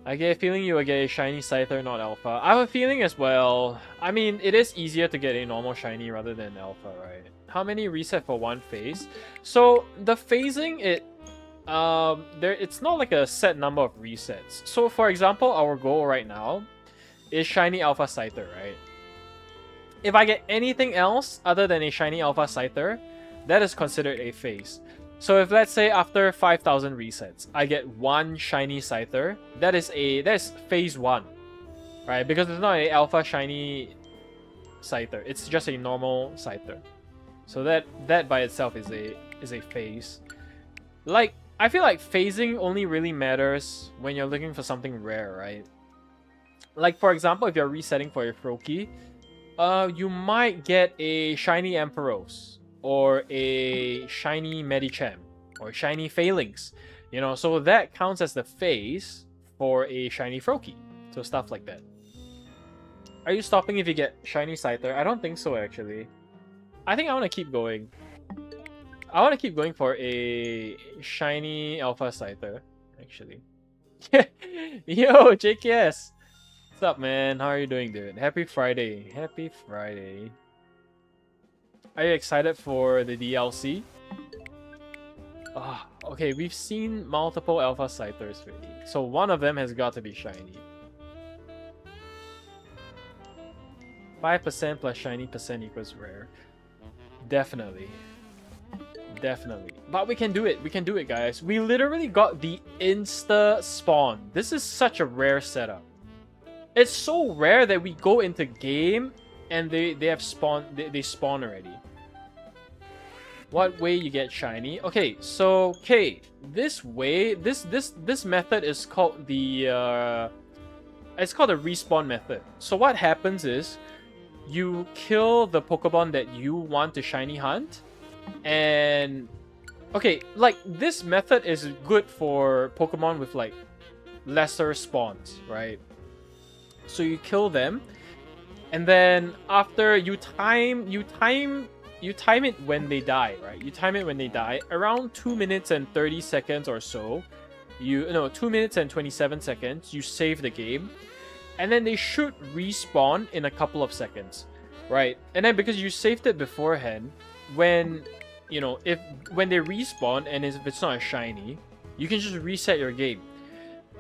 Speaker 1: I get a feeling you will get a shiny Scyther, not alpha. I have a feeling as well. I mean, it is easier to get a normal shiny rather than alpha, right? How many reset for one phase? So the phasing, it's not like a set number of resets. So for example, our goal right now is shiny alpha Scyther, right? If I get anything else other than a shiny alpha Scyther, that is considered a phase. So if let's say after 5,000 resets, I get one shiny Scyther, that's phase 1, right? Because it's not a alpha shiny Scyther, it's just a normal Scyther. So that by itself is a phase. Like, I feel like phasing only really matters when you're looking for something rare, right? Like for example, if you're resetting for your Froakie, you might get a shiny Ampharos, or a shiny Medicham, or shiny Phalanx, you know, so that counts as the phase for a shiny Froakie. So stuff like that. Are you stopping if you get shiny Scyther? I don't think so, actually. I think I want to keep going. I want to keep going for a shiny alpha Scyther, actually. Yo, JKS! What's up, man? How are you doing, dude? Happy Friday. Happy Friday. Are you excited for the DLC? Okay, we've seen multiple alpha Scythers already. So one of them has got to be shiny. 5% plus shiny percent equals rare. Definitely. Definitely. But we can do it. We can do it, guys. We literally got the insta spawn. This is such a rare setup. It's so rare that we go into game and they have spawned. They spawn already. What way you get shiny? Okay, so this way, this method is called the it's called the respawn method. So what happens is you kill the Pokemon that you want to shiny hunt, and okay, like this method is good for Pokemon with like lesser spawns, right? So you kill them, and then after you time it when they die, right? You time it when they die around 2 minutes and 30 seconds or so. 2 minutes and 27 seconds. You save the game, and then they should respawn in a couple of seconds, right? And then because you saved it beforehand, when when they respawn and if it's not a shiny, you can just reset your game.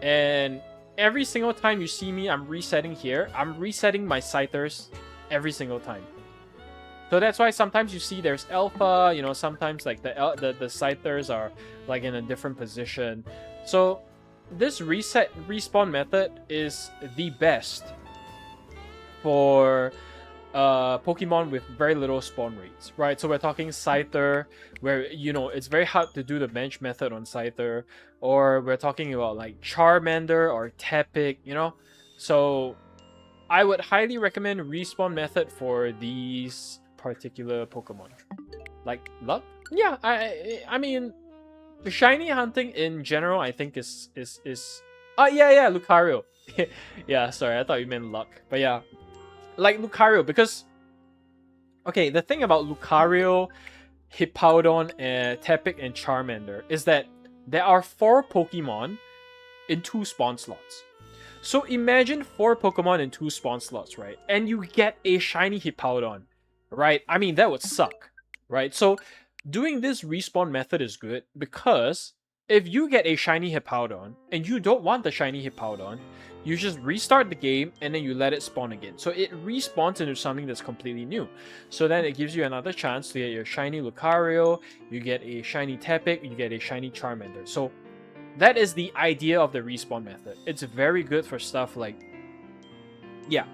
Speaker 1: And every single time you see me, I'm resetting here. I'm resetting my Scythers every single time. So that's why sometimes you see there's alpha, sometimes like the Scythers are like in a different position. So this respawn method is the best for Pokemon with very little spawn rates, right? So we're talking Scyther, where it's very hard to do the bench method on Scyther, or we're talking about like Charmander or Tepig, So I would highly recommend respawn method for these particular Pokemon. Like luck? Yeah, I mean, shiny hunting in general, I think is yeah, Lucario. Yeah, sorry, I thought you meant luck, but yeah. Like Lucario, because okay, the thing about Lucario, Hippowdon, Tepig, and Charmander is that there are 4 Pokemon in 2 spawn slots. So imagine 4 Pokemon in 2 spawn slots, right? And you get a shiny Hippowdon, right? I mean, that would suck, right? So doing this respawn method is good because if you get a shiny Hippowdon and you don't want the shiny Hippowdon, you just restart the game and then you let it spawn again. So it respawns into something that's completely new. So then it gives you another chance to get your shiny Lucario, you get a shiny Tepig, you get a shiny Charmander. So that is the idea of the respawn method. It's very good for stuff like, yeah.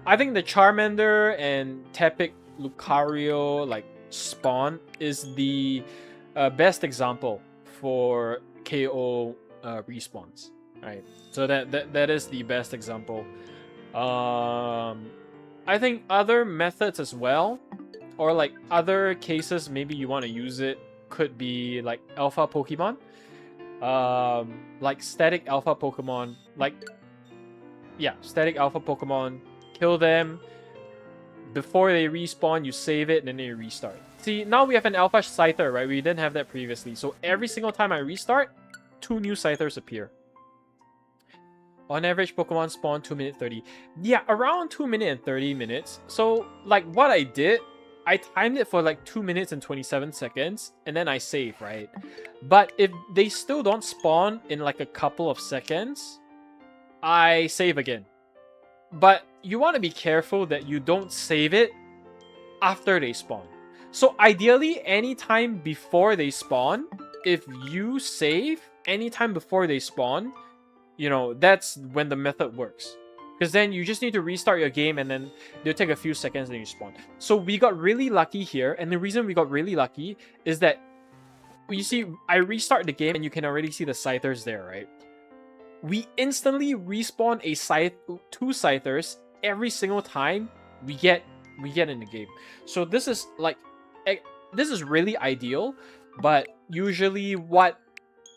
Speaker 1: I think the Charmander and Tepic Lucario like spawn is the best example for KO respawns, right? So that is the best example. I think other methods as well, or like other cases maybe you want to use it, could be like alpha Pokemon, like static alpha Pokemon, like yeah, static alpha Pokemon. Kill them before they respawn. You save it and then you restart. See, now we have an alpha Scyther, right? We didn't have that previously. So every single time I restart, 2 new Scythers appear. On average, Pokemon spawn 2 minutes 30. Yeah, around 2 minutes and 30 minutes. So, like, what I did, I timed it for like 2 minutes and 27 seconds, and then I save, right? But if they still don't spawn in like a couple of seconds, I save again. But you want to be careful that you don't save it after they spawn. So ideally, anytime before they spawn, if you save anytime before they spawn, you know, that's when the method works. Because then you just need to restart your game and then they'll take a few seconds and then you spawn. So we got really lucky here. And the reason we got really lucky is that, you see, I restart the game and you can already see the Scythers there, right? We instantly respawn two Scythers every single time we get in the game. So this is like, this is really ideal. But usually what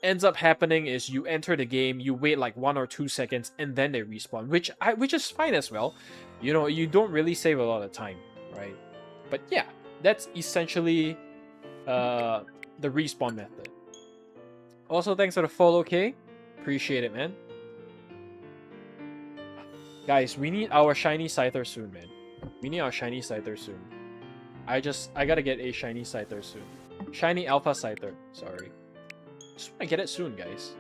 Speaker 1: ends up happening is you enter the game, you wait like 1 or 2 seconds, and then they respawn, which is fine as well. You know, you don't really save a lot of time, right? But yeah, that's essentially the respawn method. Also, thanks for the follow, K. Appreciate it, man. Guys, we need our shiny Scyther soon, man. We need our shiny Scyther soon. I gotta get a shiny Scyther soon. Shiny Alpha Scyther, sorry. Just want to get it soon, guys.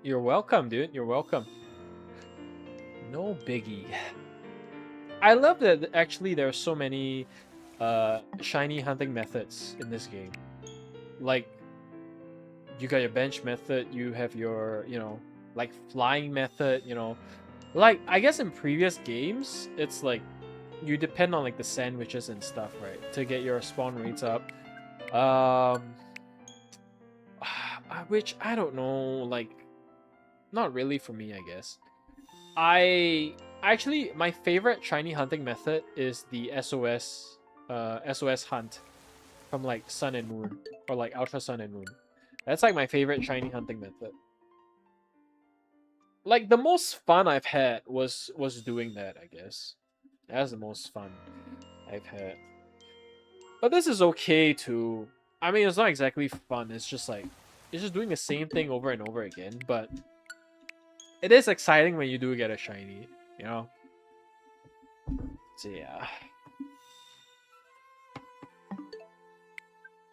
Speaker 1: You're welcome, dude. You're welcome. No biggie. I love that actually there are so many shiny hunting methods in this game. Like, you got your bench method, you have your, you know, like flying method, you know. Like, I guess in previous games, it's like you depend on like the sandwiches and stuff, right? To get your spawn rates up. Which I don't know, like, not really for me, I guess. Actually, my favorite shiny hunting method is the SOS hunt from like Sun and Moon, or like Ultra Sun and Moon. That's like my favorite shiny hunting method. Like, the most fun I've had was doing that, I guess. That's the most fun I've had. But this is okay too. I mean, it's not exactly fun. It's just like, it's just doing the same thing over and over again. But it is exciting when you do get a shiny, you know? So yeah.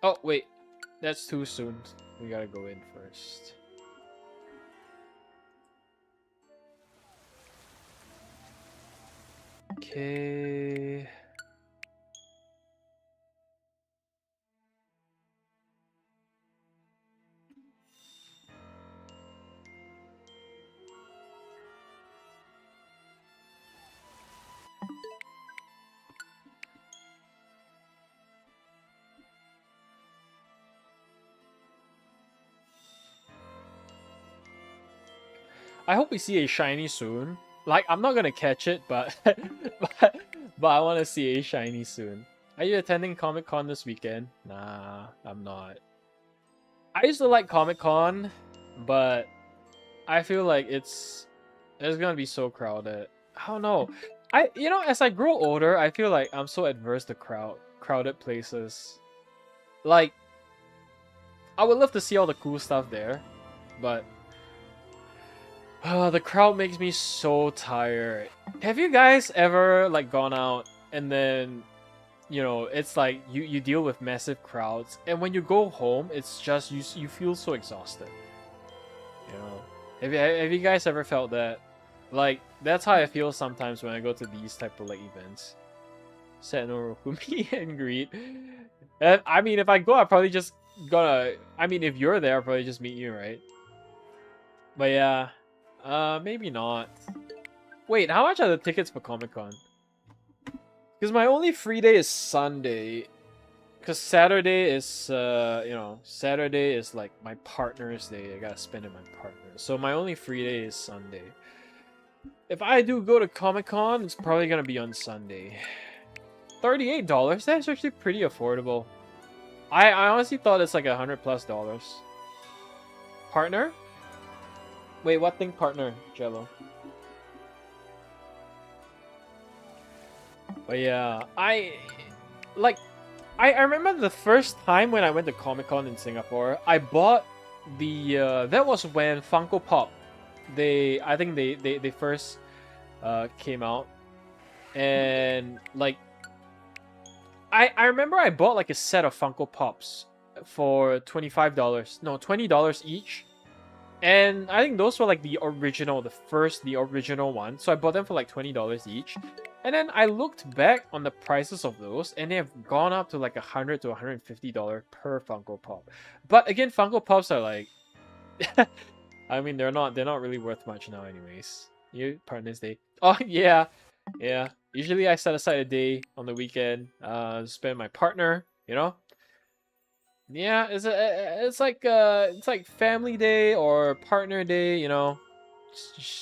Speaker 1: Oh, wait. That's too soon. We gotta go in first. Okay. I hope we see a shiny soon. Like, I'm not gonna catch it, but but I want to see a shiny soon. Are you attending Comic-Con this weekend? Nah, I'm not. I used to like Comic-Con, but I feel like it's gonna be so crowded. I don't know. You know, as I grow older, I feel like I'm so adverse to crowded places. Like, I would love to see all the cool stuff there, but the crowd makes me so tired. Have you guys ever like gone out and then, you know, it's like you deal with massive crowds, and when you go home, it's just you feel so exhausted. You know, have you guys ever felt that? Like, that's how I feel sometimes when I go to these type of like events. Senoro, meet and greet. And I mean, if I go, I probably just gonna. I mean, if you're there, I'll probably just meet you, right? But yeah. Maybe not. Wait, how much are the tickets for Comic-Con? Because my only free day is Sunday. Because Saturday is, you know, Saturday is like my partner's day. I gotta spend it with my partner. So my only free day is Sunday. If I do go to Comic-Con, it's probably gonna be on Sunday. $38? That's actually pretty affordable. I honestly thought it's like $100+. Partner? Wait, what thing partner, Jello? But yeah, I remember the first time when I went to Comic-Con in Singapore, I bought the that was when Funko Pop I think they first came out, and like I remember I bought like a set of Funko Pops for $25. No, $20 each. And I think those were like the original one. So I bought them for like $20 each. And then I looked back on the prices of those, and they have gone up to like $100 to $150 per Funko Pop. But again, Funko Pops are like, I mean, they're not really worth much now, anyways. You Partners Day. Oh yeah, yeah. Usually I set aside a day on the weekend, to spend with my partner. You know. Yeah, it's like family day or partner day. You know.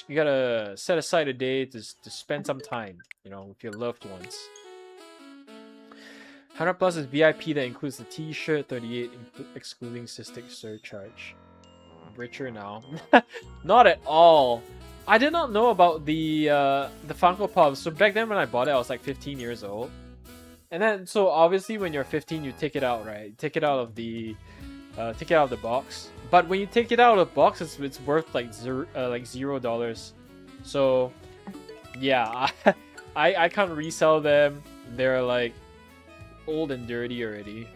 Speaker 1: You gotta set aside a day to spend some time, you know, with your loved ones. 100+ is VIP that includes the T-shirt. 38 excluding cystic surcharge. I'm richer now. Not at all. I did not know about the Funko Pop. So back then when I bought it, I was like 15 years old. And then so obviously when you're 15, you take it out, right? Take it out of the box. But when you take it out of the box, it's worth like $0. So yeah, I can't resell them. They're like old and dirty already.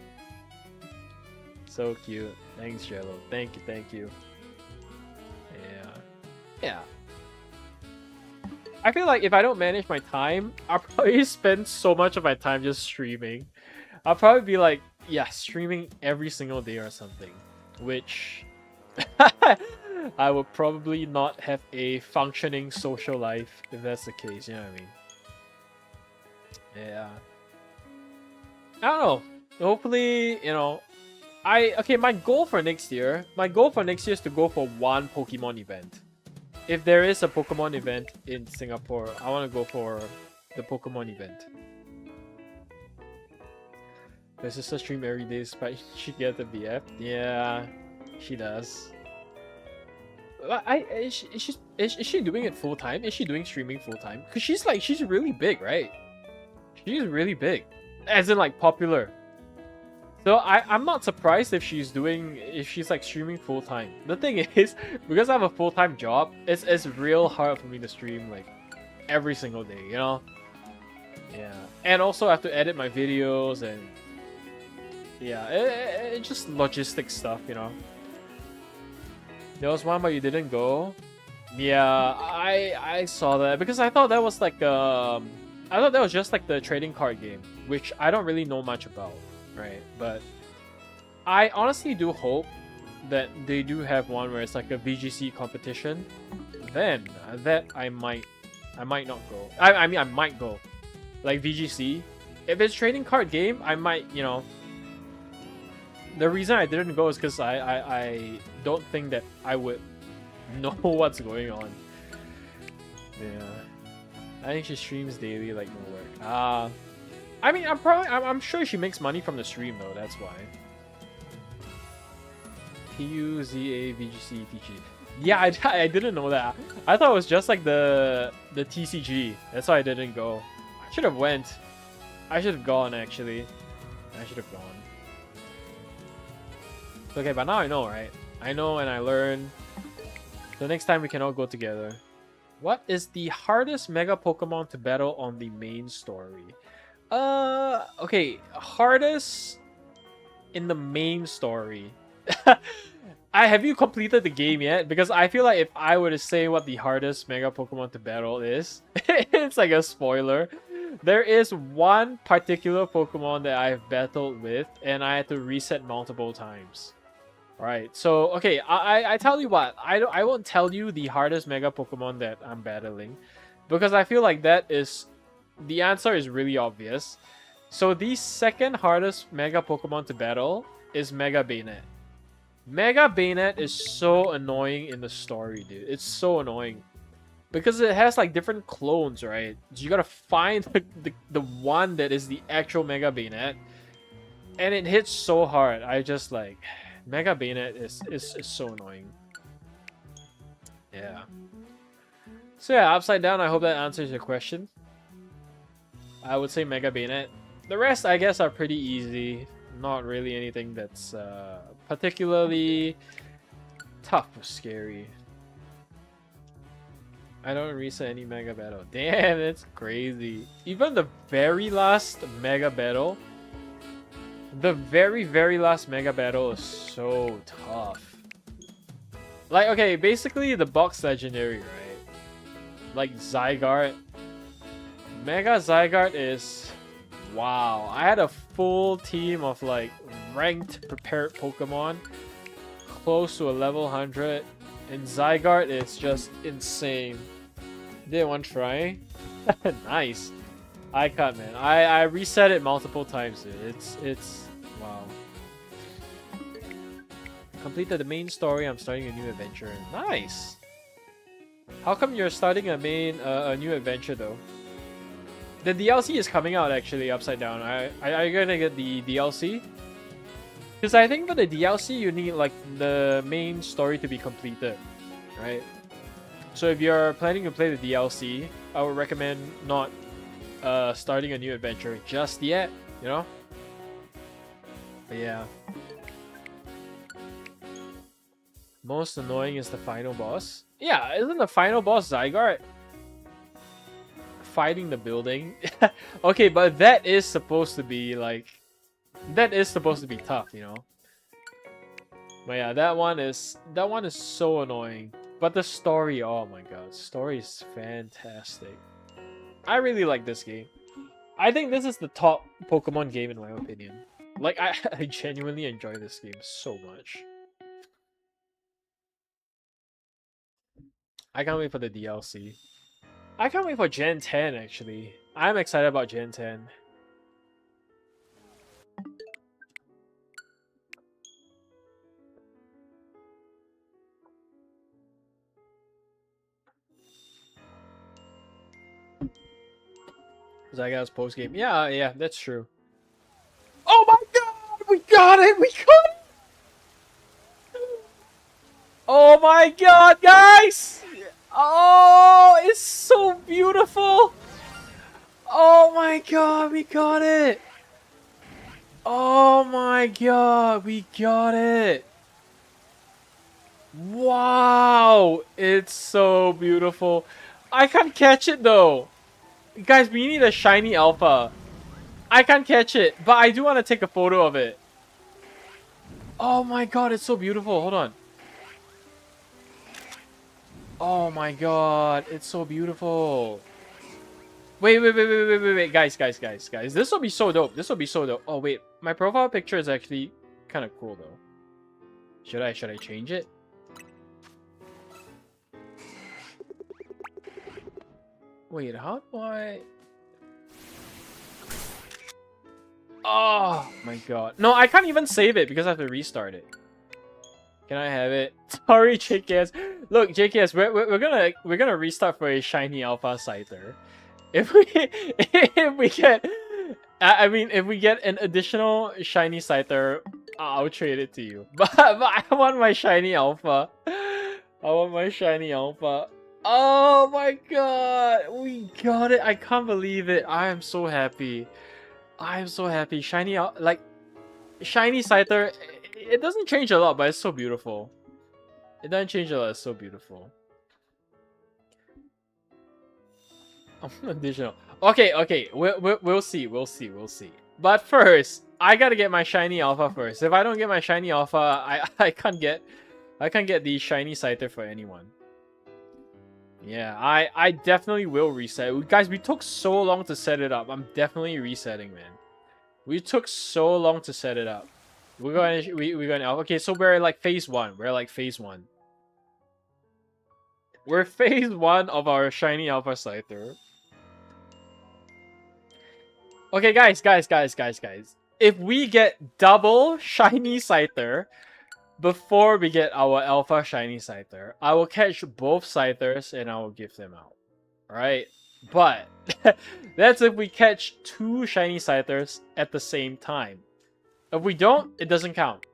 Speaker 1: So cute. Thanks, Jello. Thank you. Yeah. I feel like if I don't manage my time, I'll probably spend so much of my time just streaming. I'll probably be like, yeah, streaming every single day or something, which I will probably not have a functioning social life if that's the case, you know what I mean? Yeah. I don't know. Hopefully, you know, my goal for next year is to go for one Pokemon event. If there is a Pokemon event in Singapore, I want to go for the Pokemon event. My sister stream every day despite she gets the BF. Yeah, she does. Is she doing it full time? Is she doing streaming full time? Cause she's really big, right? She's really big, as in like popular. So I'm not surprised if she's like streaming full time. The thing is, because I have a full time job, it's real hard for me to stream like every single day, you know? Yeah, and also I have to edit my videos and yeah, it's just logistic stuff, you know. There was one, but you didn't go. Yeah, I saw that because I thought that was like I thought that was just like the trading card game, which I don't really know much about. Right, but I honestly do hope that they do have one where it's like a VGC competition. Then that I might not go. I mean I might go, like VGC. If it's trading card game, I might, you know. The reason I didn't go is because I don't think that I would know what's going on. Yeah, I think she streams daily like no work. I mean, I'm sure she makes money from the stream though. That's why. PUZA VGC TG. Yeah, I didn't know that. I thought it was just like the TCG. That's why I didn't go. I should have went. I should have gone actually. I should have gone. Okay, but now I know, right? I know and I learn. So next time we can all go together. What is the hardest Mega Pokemon to battle on the main story? Okay, hardest in the main story. Have you completed the game yet? Because I feel like if I were to say what the hardest Mega Pokemon to battle is, it's like a spoiler. There is one particular Pokemon that I've battled with, and I had to reset multiple times. Alright, so, okay, I tell you what, I won't tell you the hardest Mega Pokemon that I'm battling. Because I feel like that is... The answer is really obvious. So the second hardest Mega Pokemon to battle is Mega Bayonet. Mega Bayonet is so annoying in the story, dude. It's so annoying. Because it has like different clones, right? So you gotta find the one that is the actual Mega Bayonet. And it hits so hard. I just like... Mega Bayonet is so annoying. Yeah. So yeah, Upside Down, I hope that answers your question. I would say Mega Bayonet. The rest, I guess, are pretty easy. Not really anything that's particularly tough or scary. I don't reset any Mega Battle. Damn, that's crazy. Even the very last Mega Battle, the very last Mega Battle is so tough. Like, okay, basically the box legendary, right? Like Zygarde. Mega Zygarde is... Wow. I had a full team of like ranked prepared Pokemon close to a level 100. And Zygarde is just insane. Did one try? Nice. I cut, man. I reset it multiple times, dude. It's wow. Completed the main story. I'm starting a new adventure. Nice. How come you're starting a new adventure though? The DLC is coming out actually, Upside Down. Are you gonna get the DLC? Because I think for the DLC you need like the main story to be completed, right? So if you're planning to play the DLC, I would recommend not starting a new adventure just yet, you know? But yeah. Most annoying is the final boss. Yeah, isn't the final boss Zygarde? Fighting the building. Okay, but that is supposed to be like... That is supposed to be tough, you know? But yeah, that one is so annoying. But the story, oh my god, story is fantastic. I really like this game. I think this is the top Pokemon game in my opinion. Like, I genuinely enjoy this game so much. I can't wait for the DLC. I can't wait for Gen 10 actually. I'm excited about Gen 10. Zygarde's post game. Yeah, that's true. Oh my god! We got it! We got it! Oh my god, guys! Oh, it's so beautiful! Oh my god, we got it! Oh my god, we got it! Wow! It's so beautiful. I can't catch it though. Guys, we need a shiny alpha. I can't catch it, but I do want to take a photo of it. Oh my god, it's so beautiful. Hold on. Oh my god, it's so beautiful. Wait. Guys. This will be so dope. This will be so dope. Oh, wait. My profile picture is actually kind of cool, though. Should I change it? Wait, how do I... Oh my god. No, I can't even save it because I have to restart it. Can I have it? Sorry, JKS. Look, JKS, we're gonna restart for a shiny alpha Scyther. If we get, I mean, if we get an additional shiny Scyther, I'll trade it to you. But I want my shiny alpha. I want my shiny alpha. Oh my god, we got it! I can't believe it. I am so happy. I am so happy. Shiny, like, shiny Scyther. It doesn't change a lot, but it's so beautiful. It doesn't change a lot. It's so beautiful. Additional. Okay. We'll see. But first, I gotta get my shiny alpha first. If I don't get my shiny alpha, I can't get the shiny Scyther for anyone. Yeah, I definitely will reset. Guys, we took so long to set it up. I'm definitely resetting, man. We took so long to set it up. We're going. Okay, so we're like phase 1. We're like phase 1. We're phase 1 of our shiny Alpha Scyther. Okay, guys. If we get double shiny Scyther before we get our Alpha shiny Scyther, I will catch both Scythers and I will give them out. Alright? But that's if we catch 2 shiny Scythers at the same time. If we don't, it doesn't count.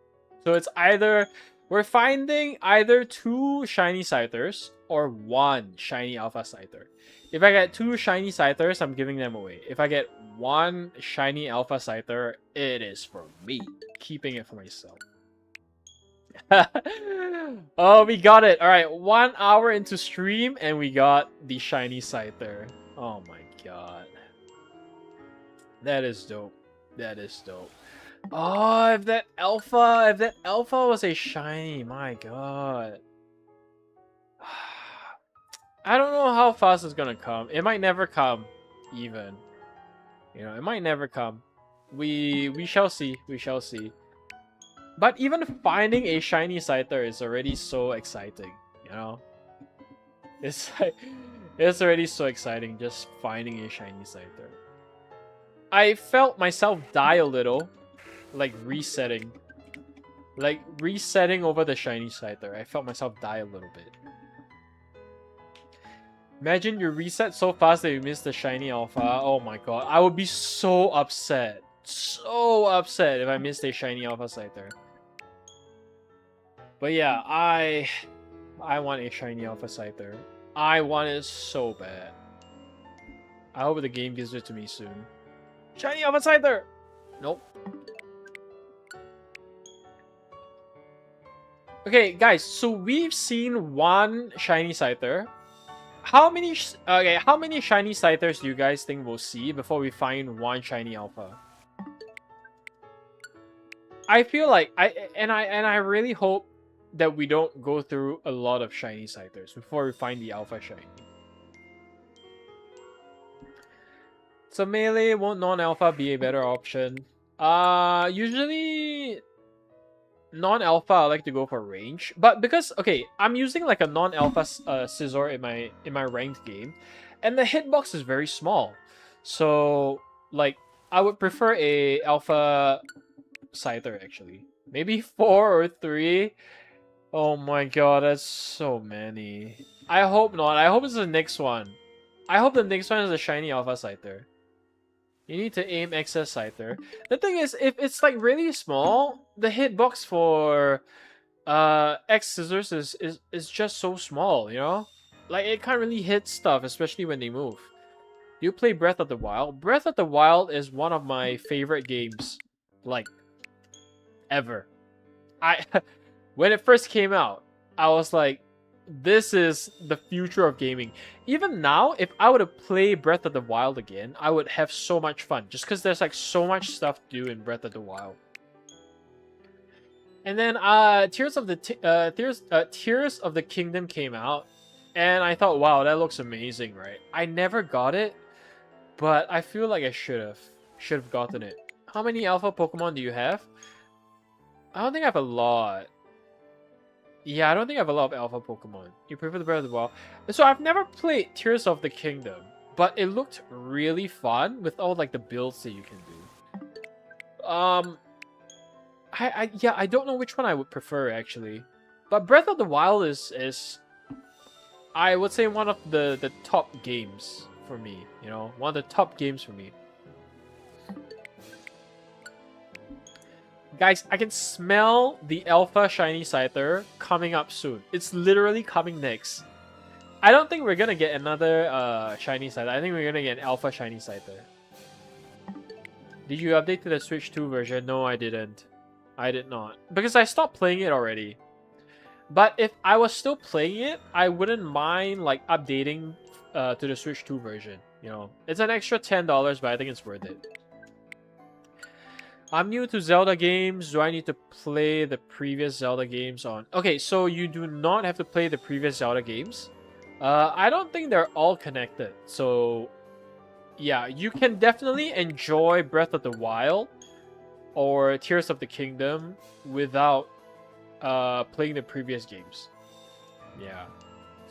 Speaker 1: So it's either we're finding either 2 shiny Scythers or 1 shiny Alpha Scyther. If I get 2 shiny Scythers, I'm giving them away. If I get 1 shiny Alpha Scyther, it is for me. Keeping it for myself. Oh, we got it. Alright, 1 hour into stream and we got the shiny Scyther. Oh my god. That is dope. That is dope. Oh, if that alpha was a shiny, my god. I don't know how fast it's gonna come. It might never come, even. You know, it might never come. We shall see. We shall see. But even finding a shiny Scyther is already so exciting, you know? It's like, it's already so exciting just finding a shiny Scyther. I felt myself die a little, like resetting. Like resetting over the shiny Scyther. I felt myself die a little bit. Imagine you reset so fast that you miss the shiny Alpha. Oh my god. I would be so upset. So upset if I missed a shiny Alpha Scyther. But yeah, I want a shiny Alpha Scyther. I want it so bad. I hope the game gives it to me soon. Shiny Alpha Scyther! Nope. Okay, guys, so we've seen 1 shiny Scyther. How many shiny Scythers do you guys think we'll see before we find 1 shiny Alpha? I feel like I really hope that we don't go through a lot of shiny Scythers before we find the Alpha shiny. So melee, won't non-alpha be a better option? Usually non-alpha I like to go for range, but because okay, I'm using like a non-alpha scissor in my ranked game, and the hitbox is very small, so like I would prefer a alpha Scyther actually. Maybe 4 or 3. Oh my god, that's so many. I hope not. I hope it's the next one. I hope the next one is a shiny Alpha Scyther. You need to aim excess Scyther. The thing is, if it's like really small, the hitbox for X Scissors is just so small, you know? Like it can't really hit stuff, especially when they move. Do you play Breath of the Wild? Breath of the Wild is one of my favorite games, like, ever. When it first came out, I was like, this is the future of gaming. Even now, if I were to play Breath of the Wild again, I would have so much fun. Just because there's like so much stuff to do in Breath of the Wild. And then Tears of the Kingdom came out. And I thought, wow, that looks amazing, right? I never got it. But I feel like I should have gotten it. How many alpha Pokemon do you have? I don't think I have a lot. Yeah, I don't think I have a lot of alpha Pokemon. You prefer the Breath of the Wild. So I've never played Tears of the Kingdom, but it looked really fun with all like the builds that you can do. I don't know which one I would prefer actually. But Breath of the Wild is I would say one of the top games for me, you know, one of the top games for me. Guys, I can smell the Alpha Shiny Scyther coming up soon. It's literally coming next. I don't think we're gonna get another Shiny Scyther. I think we're gonna get an Alpha Shiny Scyther. Did you update to the Switch 2 version? No, I didn't. I did not. Because I stopped playing it already. But if I was still playing it, I wouldn't mind like updating to the Switch 2 version. You know, it's an extra $10, but I think it's worth it. I'm new to Zelda games. Do I need to play the previous Zelda games on? Okay, so you do not have to play the previous Zelda games. I don't think they're all connected. So, yeah, you can definitely enjoy Breath of the Wild or Tears of the Kingdom without playing the previous games. Yeah,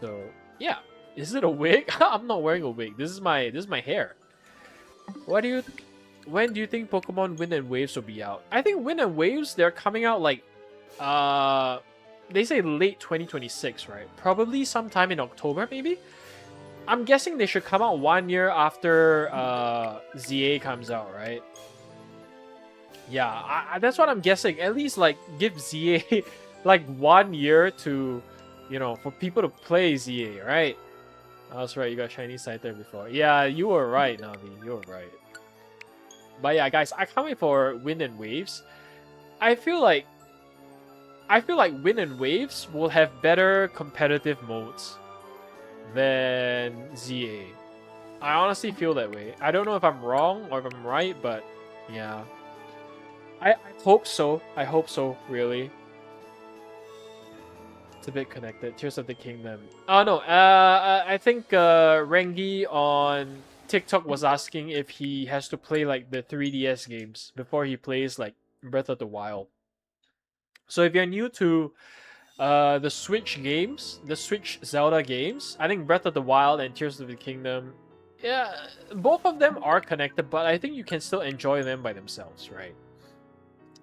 Speaker 1: so Yeah. Is it a wig? I'm not wearing a wig. This is my hair. When do you think Pokemon Wind and Waves will be out? I think Wind and Waves, they're coming out like they say late 2026, right? Probably sometime in October, maybe. I'm guessing they should come out 1 year after ZA comes out, right? Yeah, that's what I'm guessing. At least like give ZA like 1 year to, for people to play ZA, right? Oh, that's right. You got Chinese Scyther before. Yeah, you were right, Navi. You were right. But yeah, guys, I can't wait for Wind and Waves. I feel like Wind and Waves will have better competitive modes than ZA. I honestly feel that way. I don't know if I'm wrong or if I'm right, but yeah. I hope so. I hope so, really. It's a bit connected. Tears of the Kingdom. Oh no, I think Rengi on TikTok was asking if he has to play like the 3DS games before he plays like Breath of the Wild. So if you're new to the Switch games, the Switch Zelda games, I think Breath of the Wild and Tears of the Kingdom, yeah, both of them are connected, but I think you can still enjoy them by themselves, right?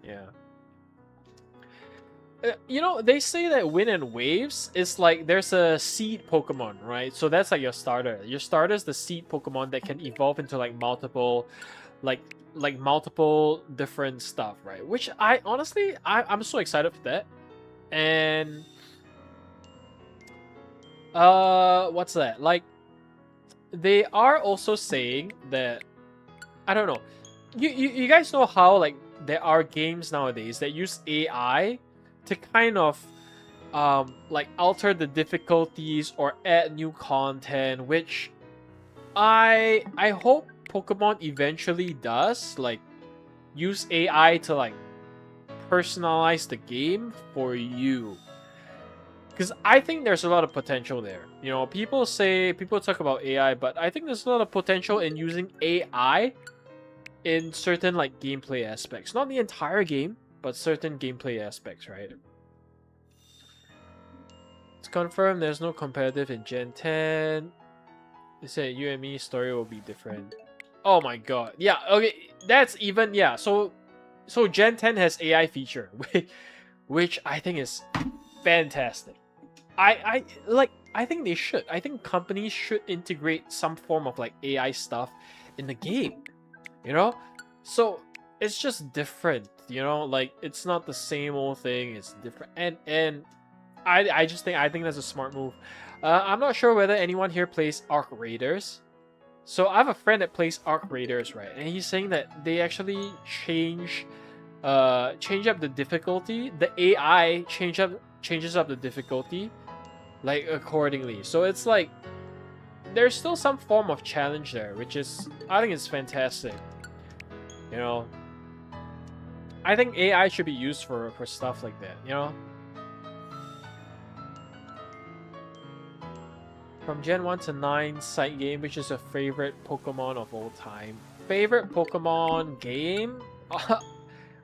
Speaker 1: Yeah. They say that Wind and Waves is like there's a seed Pokemon, right? So that's like your starter. Your starter is the seed Pokemon that can evolve into like multiple, like multiple different stuff, right? Which I honestly, I'm so excited for that. And what's that? Like, they are also saying that, I don't know. You guys know how like there are games nowadays that use AI to kind of like alter the difficulties or add new content, which I hope Pokemon eventually does, like use AI to like personalize the game for you. Because I think there's a lot of potential there. People talk about AI, but I think there's a lot of potential in using AI in certain like gameplay aspects. Not the entire game, but certain gameplay aspects, right? It's confirmed there's no competitive in Gen 10. They said you and me story will be different. Oh my god. Yeah, okay. That's even, yeah. So Gen 10 has AI feature, which I think is fantastic. I think they should. I think companies should integrate some form of like AI stuff in the game. So it's just different, like it's not the same old thing, it's different. And I think that's a smart move. I'm not sure whether anyone here plays Arc Raiders. So I have a friend that plays Arc Raiders, right? And he's saying that they actually change up the difficulty. The AI changes up the difficulty like accordingly. So it's like there's still some form of challenge there, which is, I think it's fantastic. I think AI should be used for stuff like that, From Gen 1 to 9, side game, which is a favorite Pokemon of all time. Favorite Pokemon game?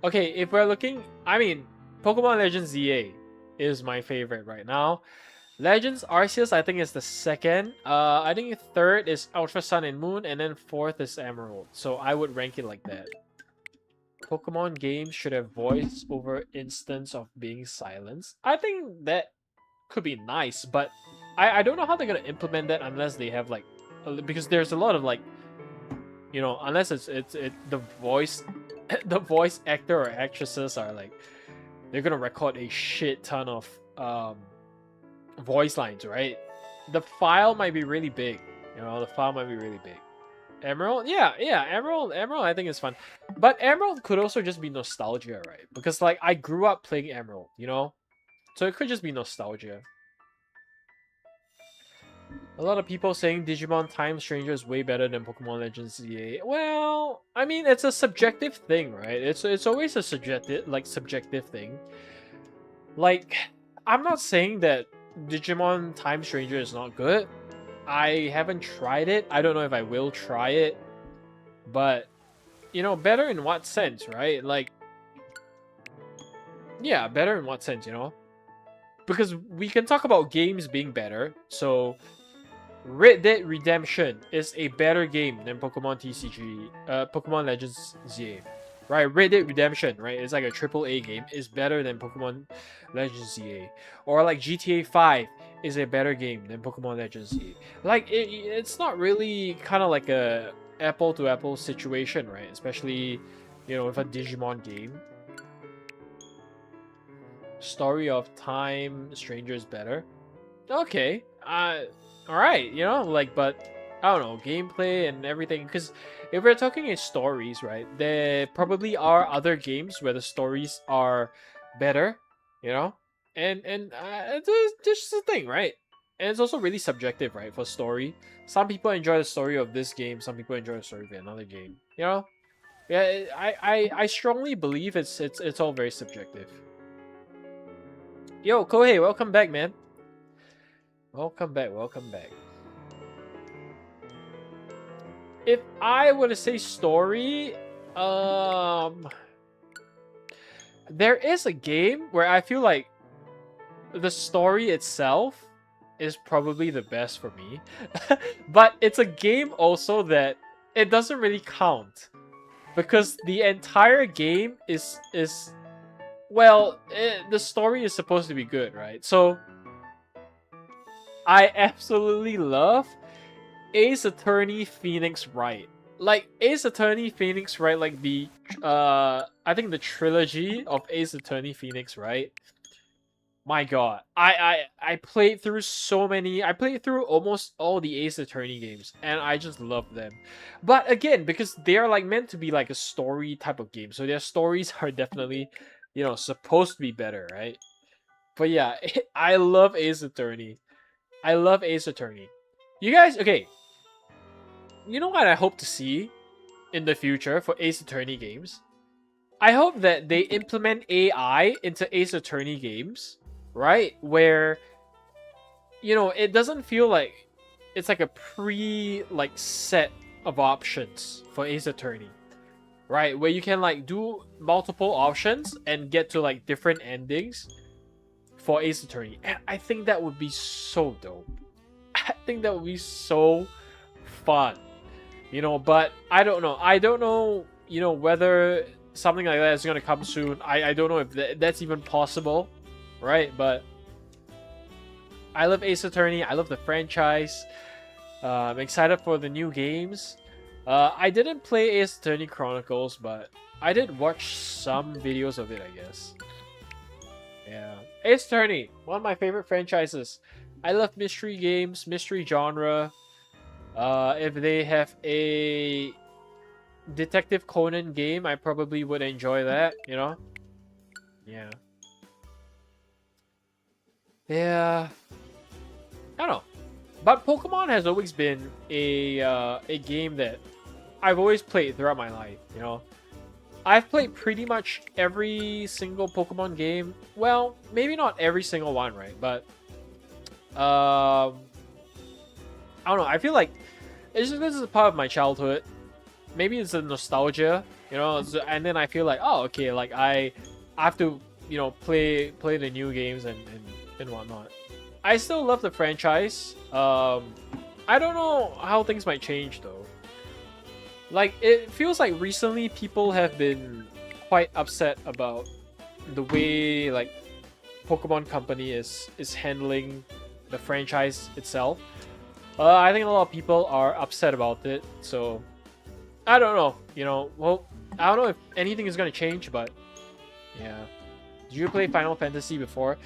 Speaker 1: Okay, if we're looking, I mean, Pokemon Legends ZA is my favorite right now. Legends Arceus, I think, is the second. I think third is Ultra Sun and Moon, and then fourth is Emerald. So I would rank it like that. Pokemon games should have voice over instance of being silenced. I think that could be nice, but I don't know how they're gonna implement that unless they have like, because there's a lot of like, unless it's the voice, the voice actor or actresses are like, they're gonna record a shit ton of voice lines, right? The file might be really big. The file might be really big. Emerald, yeah, Emerald I think is fun, but Emerald could also just be nostalgia, right? Because like I grew up playing Emerald, so it could just be nostalgia. A lot of people saying Digimon Time Stranger is way better than Pokemon Legends ZA. Well, I mean, it's a subjective thing, right? It's always a subjective thing. Like, I'm not saying that Digimon Time Stranger is not good. I haven't tried it. I don't know if I will try it. But, better in what sense, right? Like, yeah, better in what sense, Because we can talk about games being better. So, Red Dead Redemption is a better game than Pokemon TCG, Pokemon Legends ZA. Right, Red Dead Redemption, right? It's like a triple A game. Is better than Pokemon Legends ZA, or like GTA 5 is a better game than Pokemon Legends ZA. Like it's not really kind of like a apple to apple situation, right? Especially, with a Digimon game. Story of Time Stranger is better. Okay, all right, but I don't know, gameplay and everything. Because if we're talking in stories, right, there probably are other games where the stories are better, and this is the thing, right? And it's also really subjective, right? For story, some people enjoy the story of this game, some people enjoy the story of another game. Yeah, I strongly believe it's all very subjective. Yo, Kohei, welcome back, man. Welcome back, welcome back. If I were to say story, there is a game where I feel like the story itself is probably the best for me. But it's a game also that it doesn't really count. Because the entire game is well, the story is supposed to be good, right? So I absolutely love Ace Attorney Phoenix Wright. Like Ace Attorney Phoenix Wright, like the I think the trilogy of Ace Attorney Phoenix Wright. My god. I played through I played through almost all the Ace Attorney games and I just love them. But again, because they are like meant to be like a story type of game. So their stories are definitely, supposed to be better, right? But yeah, I love Ace Attorney. I love Ace Attorney. You guys, okay. You know what I hope to see in the future for Ace Attorney games? I hope that they implement AI into Ace Attorney games, right? Where, it doesn't feel like it's like a set of options for Ace Attorney, right? Where you can like do multiple options and get to like different endings for Ace Attorney. And I think that would be so dope. I think that would be so fun. But I don't know. I don't know, whether something like that is going to come soon. I don't know if that's even possible, right? But I love Ace Attorney. I love the franchise. I'm excited for the new games. I didn't play Ace Attorney Chronicles, but I did watch some videos of it, I guess. Yeah. Ace Attorney, one of my favorite franchises. I love mystery games, mystery genre. If they have a Detective Conan game, I probably would enjoy that, Yeah. Yeah. I don't know. But Pokemon has always been a game that I've always played throughout my life, I've played pretty much every single Pokemon game. Well, maybe not every single one, right? But I don't know. I feel like this is a part of my childhood. Maybe it's a nostalgia, and then I feel like, oh, okay, like I have to, play the new games and whatnot. I still love the franchise. I don't know how things might change though. Like, it feels like recently people have been quite upset about the way like Pokemon Company is handling the franchise itself. I think a lot of people are upset about it, so I don't know. Well, I don't know if anything is gonna change, but yeah. Did you play Final Fantasy before?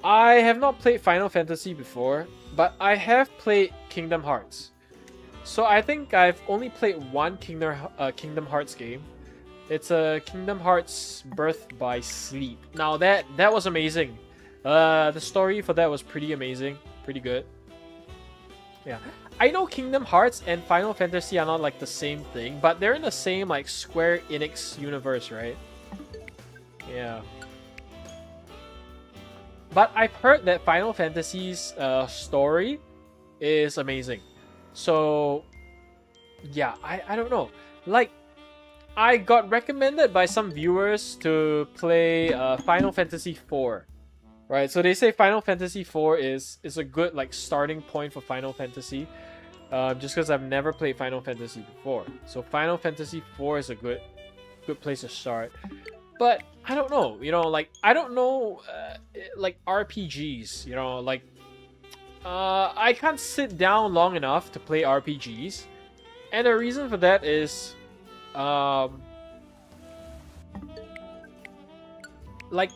Speaker 1: I have not played Final Fantasy before, but I have played Kingdom Hearts. So I think I've only played one Kingdom Hearts game. It's a Kingdom Hearts Birth by Sleep. Now that was amazing. The story for that was pretty amazing, pretty good. Yeah, I know Kingdom Hearts and Final Fantasy are not like the same thing, but they're in the same like Square Enix universe, right? Yeah. But I've heard that Final Fantasy's story is amazing. So, yeah, I don't know. Like, I got recommended by some viewers to play Final Fantasy IV. right? So they say Final Fantasy IV is a good like starting point for Final Fantasy. Just because I've never played Final Fantasy before, so Final Fantasy IV is a good place to start. But I don't know, you know, like I don't know, like RPGs, you know, like I can't sit down long enough to play RPGs, and the reason for that is, like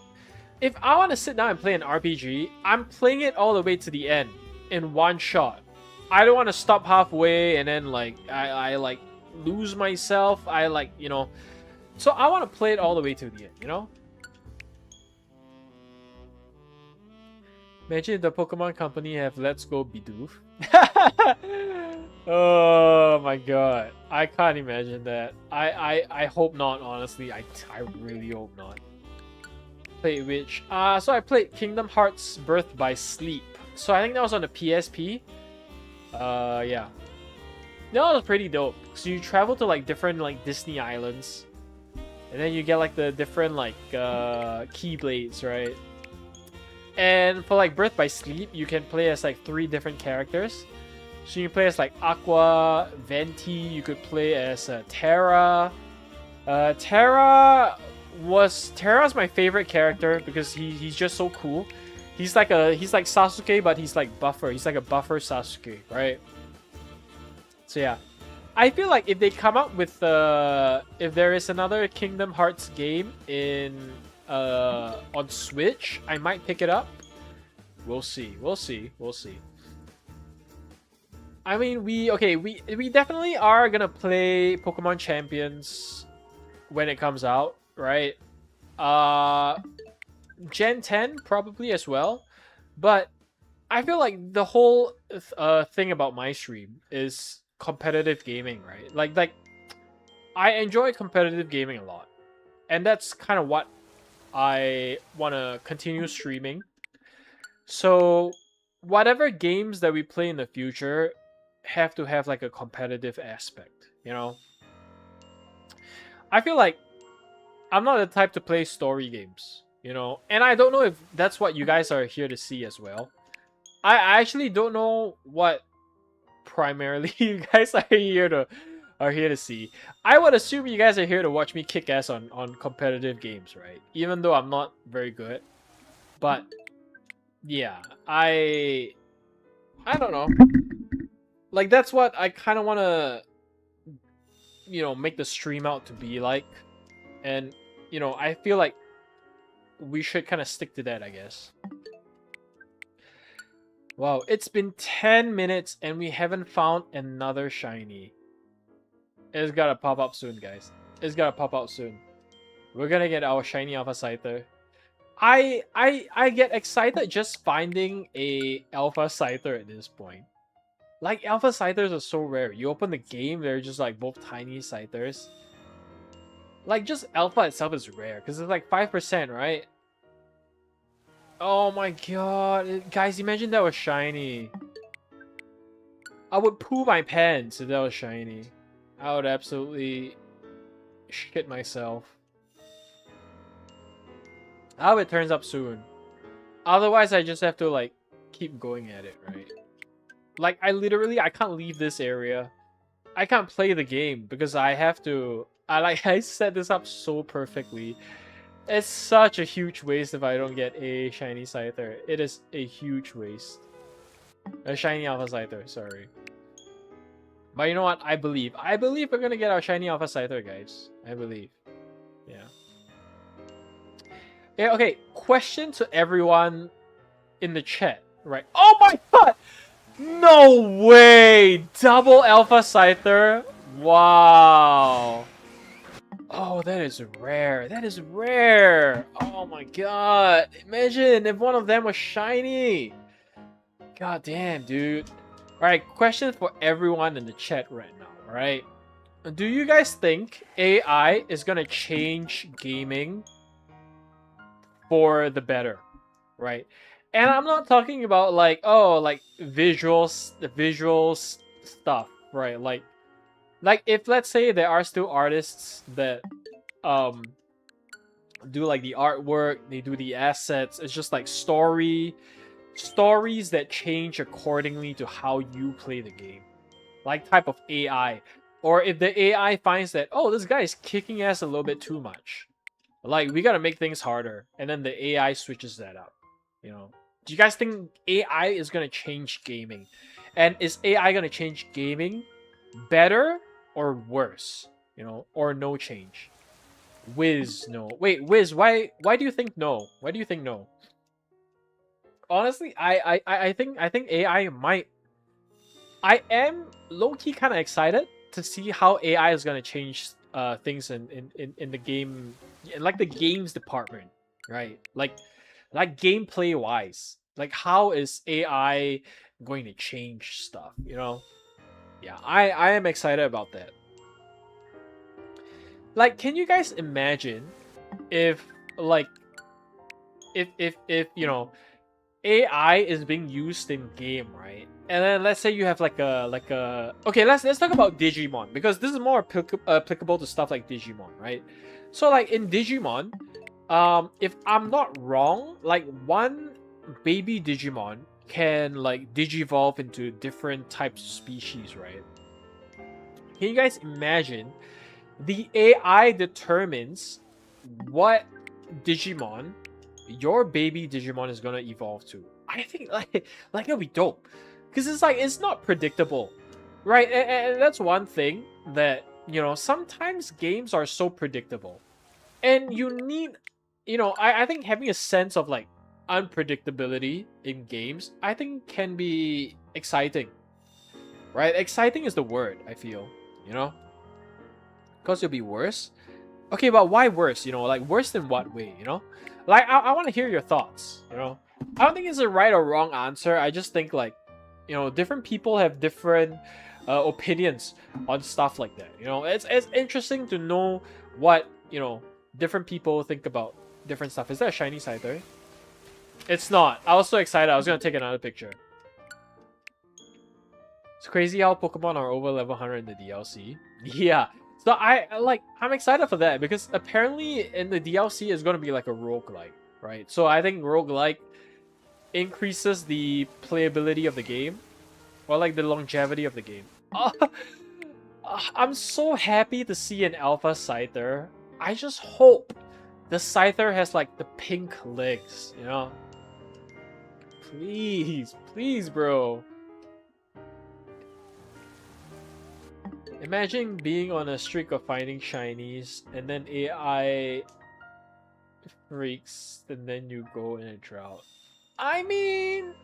Speaker 1: if I want to sit down and play an RPG, I'm playing it all the way to the end in one shot. I don't want to stop halfway and then like I like lose myself. I like, you know, so I want to play it all the way to the end, you know? Imagine if the Pokemon Company have Let's Go Bidoof. Oh my god. I can't imagine that. I hope not, honestly. I really hope not. Played which? So I played Kingdom Hearts Birth by Sleep. So I think that was on the PSP. Yeah. That was pretty dope. So you travel to like different like Disney islands, and then you get like the different like Keyblades, right? And for like Birth by Sleep, you can play as like 3 different characters. So you can play as like Aqua, Venti. You could play as Terra. Terra's my favorite character because he's just so cool. He's like Sasuke, but he's like buffer. He's like a buffer Sasuke, right? So yeah, I feel like if they come up with if there is another Kingdom Hearts game in on Switch, I might pick it up. We'll see. We'll see. We'll see. I mean, we definitely are gonna play Pokemon Champions when it comes out, right? Gen 10 probably as well, but I feel like the whole thing about my stream is competitive gaming, right? Like I enjoy competitive gaming a lot, and that's kind of what I want to continue streaming. So whatever games that we play in the future have to have like a competitive aspect, you know? I feel like I'm not the type to play story games, you know? And I don't know if that's what you guys are here to see as well. I actually don't know what primarily you guys are here to see. I would assume you guys are here to watch me kick ass on competitive games, right? Even though I'm not very good. But yeah, I don't know. Like that's what I kind of want to, you know, make the stream out to be like. And you know, I feel like we should kind of stick to that, I guess. Wow, it's been 10 minutes and we haven't found another shiny. It's gotta pop up soon, guys. It's gotta pop out soon. We're gonna get our shiny Alpha Scyther. I get excited just finding a Alpha Scyther at this point. Like, Alpha Scythers are so rare. You open the game, they're just like both tiny Scythers. Like, just Alpha itself is rare, because it's like 5%, right? Oh my god. Guys, imagine that was shiny. I would poo my pants if that was shiny. I would absolutely shit myself. I hope it turns up soon. Otherwise, I just have to, like, keep going at it, right? Like, I can't leave this area. I can't play the game because I have to... I set this up so perfectly. It's such a huge waste if I don't get a shiny Scyther. It is a huge waste. A shiny Alpha Scyther, sorry. But you know what? I believe. I believe we're gonna get our shiny Alpha Scyther, guys. I believe. Yeah. Yeah, okay. Question to everyone in the chat, right? Oh my god! No way! Double Alpha Scyther? Wow. Oh, that is rare. That is rare. Oh my god. Imagine if one of them was shiny. God damn, dude. Alright, question for everyone in the chat right now, alright? Do you guys think AI is gonna change gaming for the better, right? And I'm not talking about like, oh, like visuals stuff, right? Like if let's say there are still artists that do like the artwork, they do the assets. It's just like stories that change accordingly to how you play the game. Like type of AI. Or if the AI finds that, oh, this guy is kicking ass a little bit too much. Like, we gotta make things harder. And then the AI switches that up. You know? Do you guys think AI is gonna change gaming? And is AI gonna change gaming better or worse? You know, or no change? Wiz, no. Wait, Wiz, why do you think no? Why do you think no? Honestly, I think AI might. I am low-key kind of excited to see how AI is gonna change things in the game, like the games department, right? Like gameplay wise, like how is AI going to change stuff? You know? Yeah, I am excited about that. Like, can you guys imagine if like if you know AI is being used in game, right? And then let's say you have like a okay, let's talk about Digimon because this is more applicable to stuff like Digimon, right? So like in Digimon, if I'm not wrong, like one baby Digimon can like digivolve into different types of species, right? Can you guys imagine the AI determines what Digimon your baby Digimon is gonna evolve to? I think like it'll be dope, because it's like it's not predictable, right? And that's one thing that, you know, sometimes games are so predictable, and you need, you know, I think having a sense of like unpredictability in games, I think can be exciting, right? Exciting is the word, I feel, you know, because it'll be worse. Okay, but why worse? You know, like worse in what way? You know, like I want to hear your thoughts. You know, I don't think it's a right or wrong answer. I just think like, you know, different people have different opinions on stuff like that. You know, it's interesting to know what, you know, different people think about different stuff. Is that a shiny Scyther? It's not. I was so excited. I was gonna take another picture. It's crazy how Pokemon are over level 100 in the DLC. Yeah. So I'm excited for that because apparently in the DLC is going to be like a roguelike, right? So I think roguelike increases the playability of the game, or like the longevity of the game. I'm so happy to see an alpha Scyther. I just hope the Scyther has like the pink legs, you know? Please, please, bro. Imagine being on a streak of finding shinies and then AI freaks and then you go in a drought. I mean,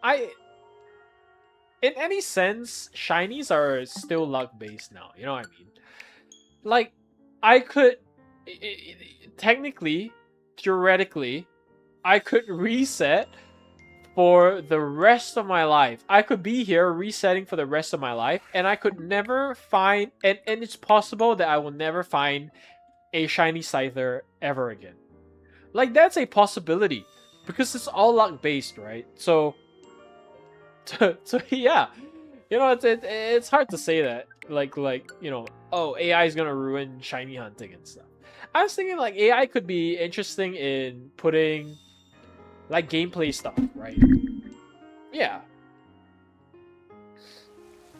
Speaker 1: in any sense, shinies are still luck based now. You know what I mean? Like, I could technically, theoretically, I could reset for the rest of my life. I could be here resetting for the rest of my life, and I could never find, and it's possible that I will never find a shiny Scyther ever again. Like, that's a possibility, because it's all luck based, right? So yeah, you know, it's hard to say that, like you know, oh, AI is gonna ruin shiny hunting and stuff. I was thinking like AI could be interesting in putting like gameplay stuff, right? Yeah.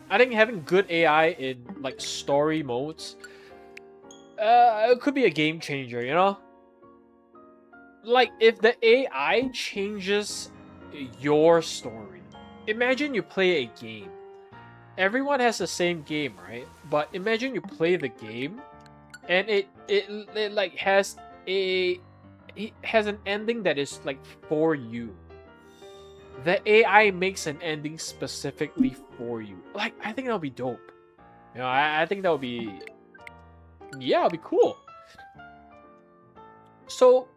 Speaker 1: I think having good AI in like story modes, it could be a game changer, you know? Like if the AI changes your story. Imagine you play a game. Everyone has the same game, right? But imagine you play the game and it like has an ending that is like for you. The AI makes an ending specifically for you. Like, I think that'll be dope. You know, I think that would be, yeah, it'll be cool. So,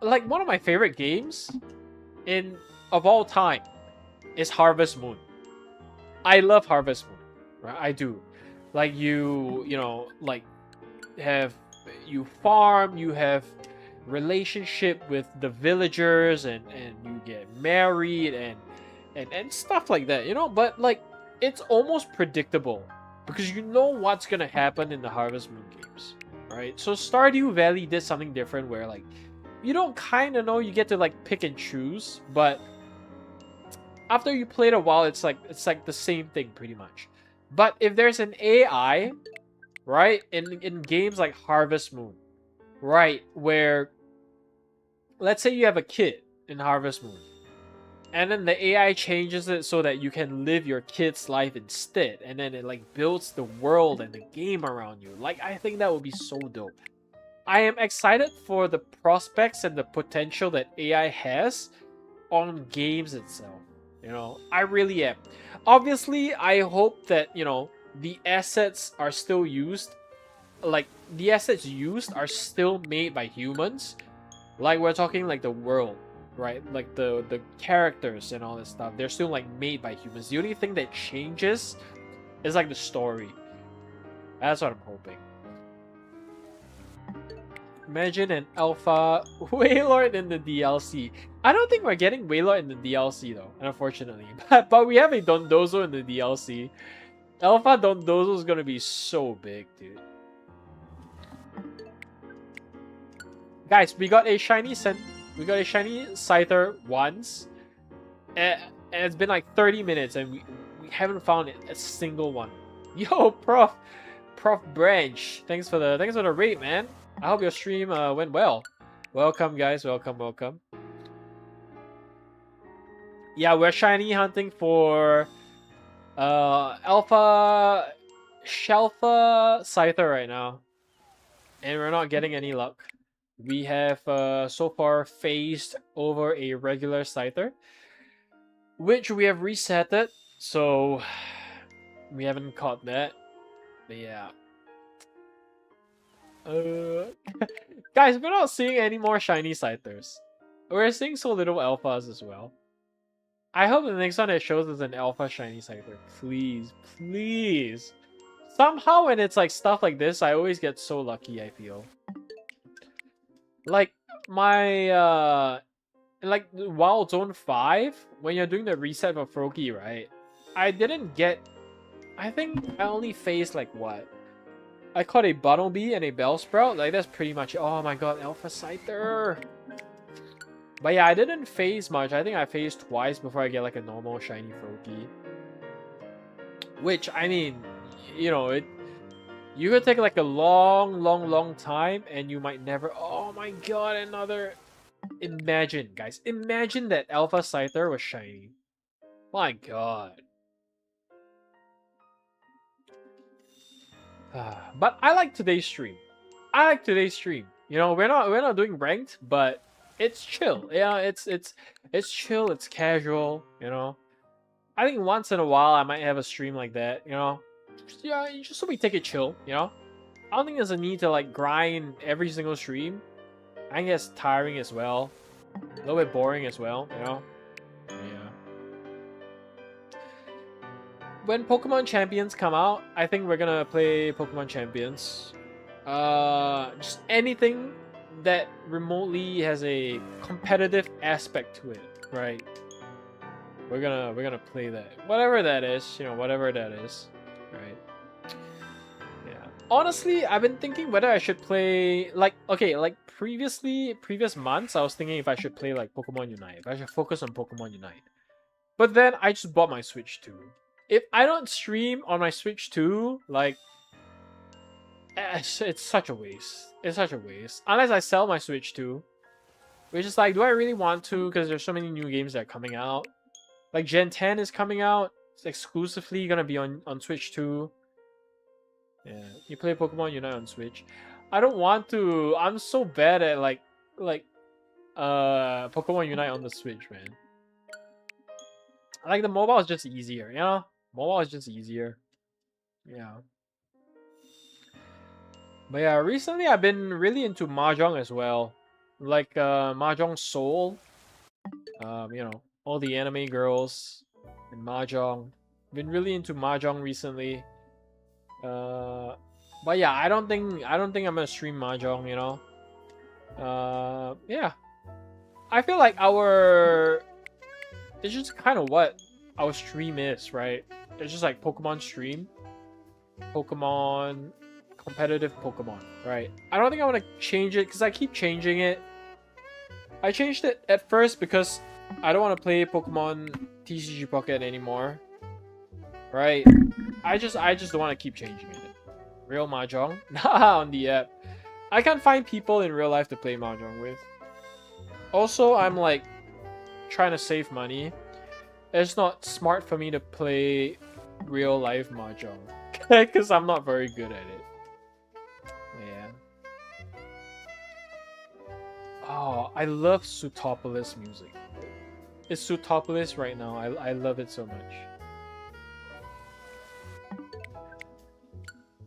Speaker 1: like, one of my favorite games of all time is Harvest Moon. I love Harvest Moon, right? I do. Like, you know, like, you farm, you have relationship with the villagers, and you get married and stuff like that, you know? But, like, it's almost predictable because you know what's gonna happen in the Harvest Moon games, right? So Stardew Valley did something different where like you don't kind of know, you get to like pick and choose, but after you play it a while, it's like the same thing pretty much. But if there's an AI, right, in games like Harvest Moon, right, where let's say you have a kid in Harvest Moon, and then the AI changes it so that you can live your kid's life instead, and then it like builds the world and the game around you. Like, I think that would be so dope. I am excited for the prospects and the potential that AI has on games itself. You know, I really am. Obviously, I hope that, you know, the assets are still used. Like, the assets used are still made by humans. Like, we're talking like the world, right? Like the characters and all this stuff. They're still like made by humans. The only thing that changes is like the story. That's what I'm hoping. Imagine an alpha Wailord in the DLC. I don't think we're getting Wailord in the DLC though, unfortunately. But we have a Dondozo in the DLC. Alpha Dondozo is gonna be so big, dude. Guys, we got a shiny Scyther once, and it's been like 30 minutes, and we haven't found a single one. Yo, Prof Branch, thanks for the raid, man. I hope your stream went well. Welcome, guys. Welcome. Yeah, we're shiny hunting for Alpha Shelfa Scyther right now, and we're not getting any luck. We have so far phased over a regular Scyther, which we have resetted, so we haven't caught that. But yeah. Guys, we're not seeing any more shiny Scythers. We're seeing so little alphas as well. I hope the next one that shows is an alpha shiny Scyther. Please, please. Somehow when it's like stuff like this, I always get so lucky, I feel. Like my like Wild Zone 5, when you're doing the reset for Froakie, right? I didn't get, I think I only faced like what? I caught a Bunnelby and a Bellsprout. Like, that's pretty much it. Oh my god, Alpha Scyther. But yeah, I didn't phase much. I think I phased twice before I get like a normal shiny Froakie. Which, I mean, you know, you could take like a long time and you might never... Oh my god, another... Imagine, guys. Imagine that Alpha Scyther was shiny. My god. But I like today's stream. You know, we're not doing ranked, but it's chill. Yeah, it's chill. It's casual. You know, I think once in a while I might have a stream like that. You know, just so we take it chill. You know, I don't think there's a need to like grind every single stream. I think it's tiring as well, a little bit boring as well. You know, yeah. When Pokemon Champions come out, I think we're gonna play Pokemon Champions. Just anything that remotely has a competitive aspect to it, right? We're gonna play that. Whatever that is, you know, whatever that is, right? Yeah. Honestly, I've been thinking whether I should play like previous months, I was thinking if I should play like Pokemon Unite, if I should focus on Pokemon Unite. But then I just bought my Switch 2. If I don't stream on my Switch 2, like, it's such a waste. It's such a waste. Unless I sell my Switch 2. Which is like, do I really want to? Because there's so many new games that are coming out. Like, Gen 10 is coming out. It's exclusively gonna be on Switch 2. Yeah, you play Pokemon Unite on Switch. I don't want to. I'm so bad at, like Pokemon Unite on the Switch, man. Like, the mobile is just easier, you know? Mobile is just easier. Yeah. But yeah, recently I've been really into Mahjong as well. Like Mahjong Soul. You know, all the anime girls in Mahjong. Been really into Mahjong recently. But yeah, I don't think I'm gonna stream Mahjong, you know. Yeah. I feel like it's just kind of what our stream is, right? It's just like Pokemon stream. Pokemon competitive Pokemon, right? I don't think I want to change it because I keep changing it. I changed it at first because I don't want to play Pokemon TCG Pocket anymore, right? I just don't want to keep changing it. Real Mahjong? Nah, on the app. I can't find people in real life to play Mahjong with. Also, I'm like trying to save money. It's not smart for me to play real life Mahjong because I'm not very good at it. Yeah. Oh, I love Sootopolis music. It's Sootopolis right now. I love it so much.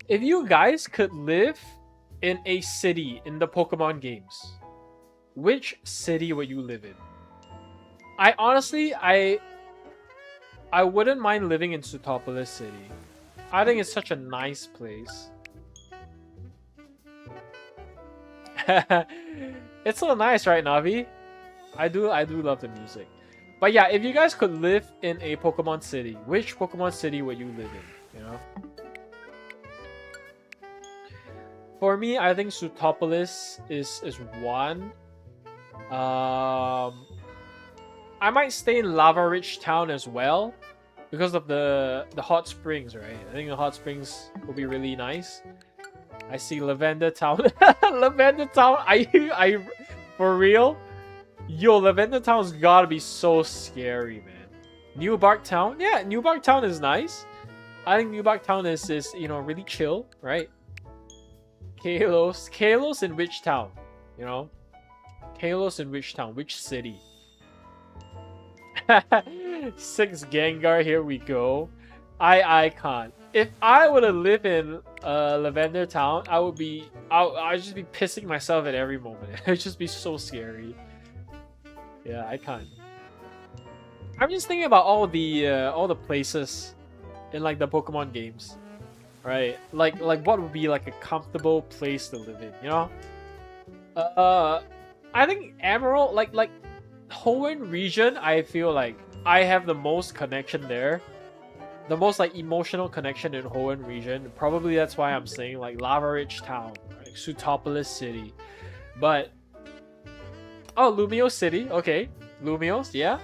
Speaker 1: If you guys could live in a city in the Pokemon games, which city would you live in? I honestly, I wouldn't mind living in Sootopolis City. I think it's such a nice place. It's so nice, right, Navi? I do love the music. But yeah, if you guys could live in a Pokemon city, which Pokemon city would you live in? You know? For me, I think Sootopolis is one. I might stay in Lava Ridge Town as well because of the hot springs, right? I think the hot springs will be really nice. I see Lavender Town. Lavender Town. I for real? Yo, Lavender Town's gotta be so scary, man. New Bark Town? Yeah, New Bark Town is nice. I think New Bark Town is you know, really chill, right? Kalos. Kalos in which town? You know? Kalos in which town? Which city? 6 Gengar, here we go. I can't. If I were to live in Lavender Town, I'd just be pissing myself at every moment. It'd just be so scary. Yeah, I can't. I'm just thinking about all the places in like the Pokemon games, right? Like what would be like a comfortable place to live in, you know? I think Emerald, like Hoenn region, I feel like I have the most connection there. The most like emotional connection in Hoenn region. Probably that's why I'm saying like Lava Ridge Town, like Sootopolis City. But oh, Lumiose City, okay. Lumiose, yeah.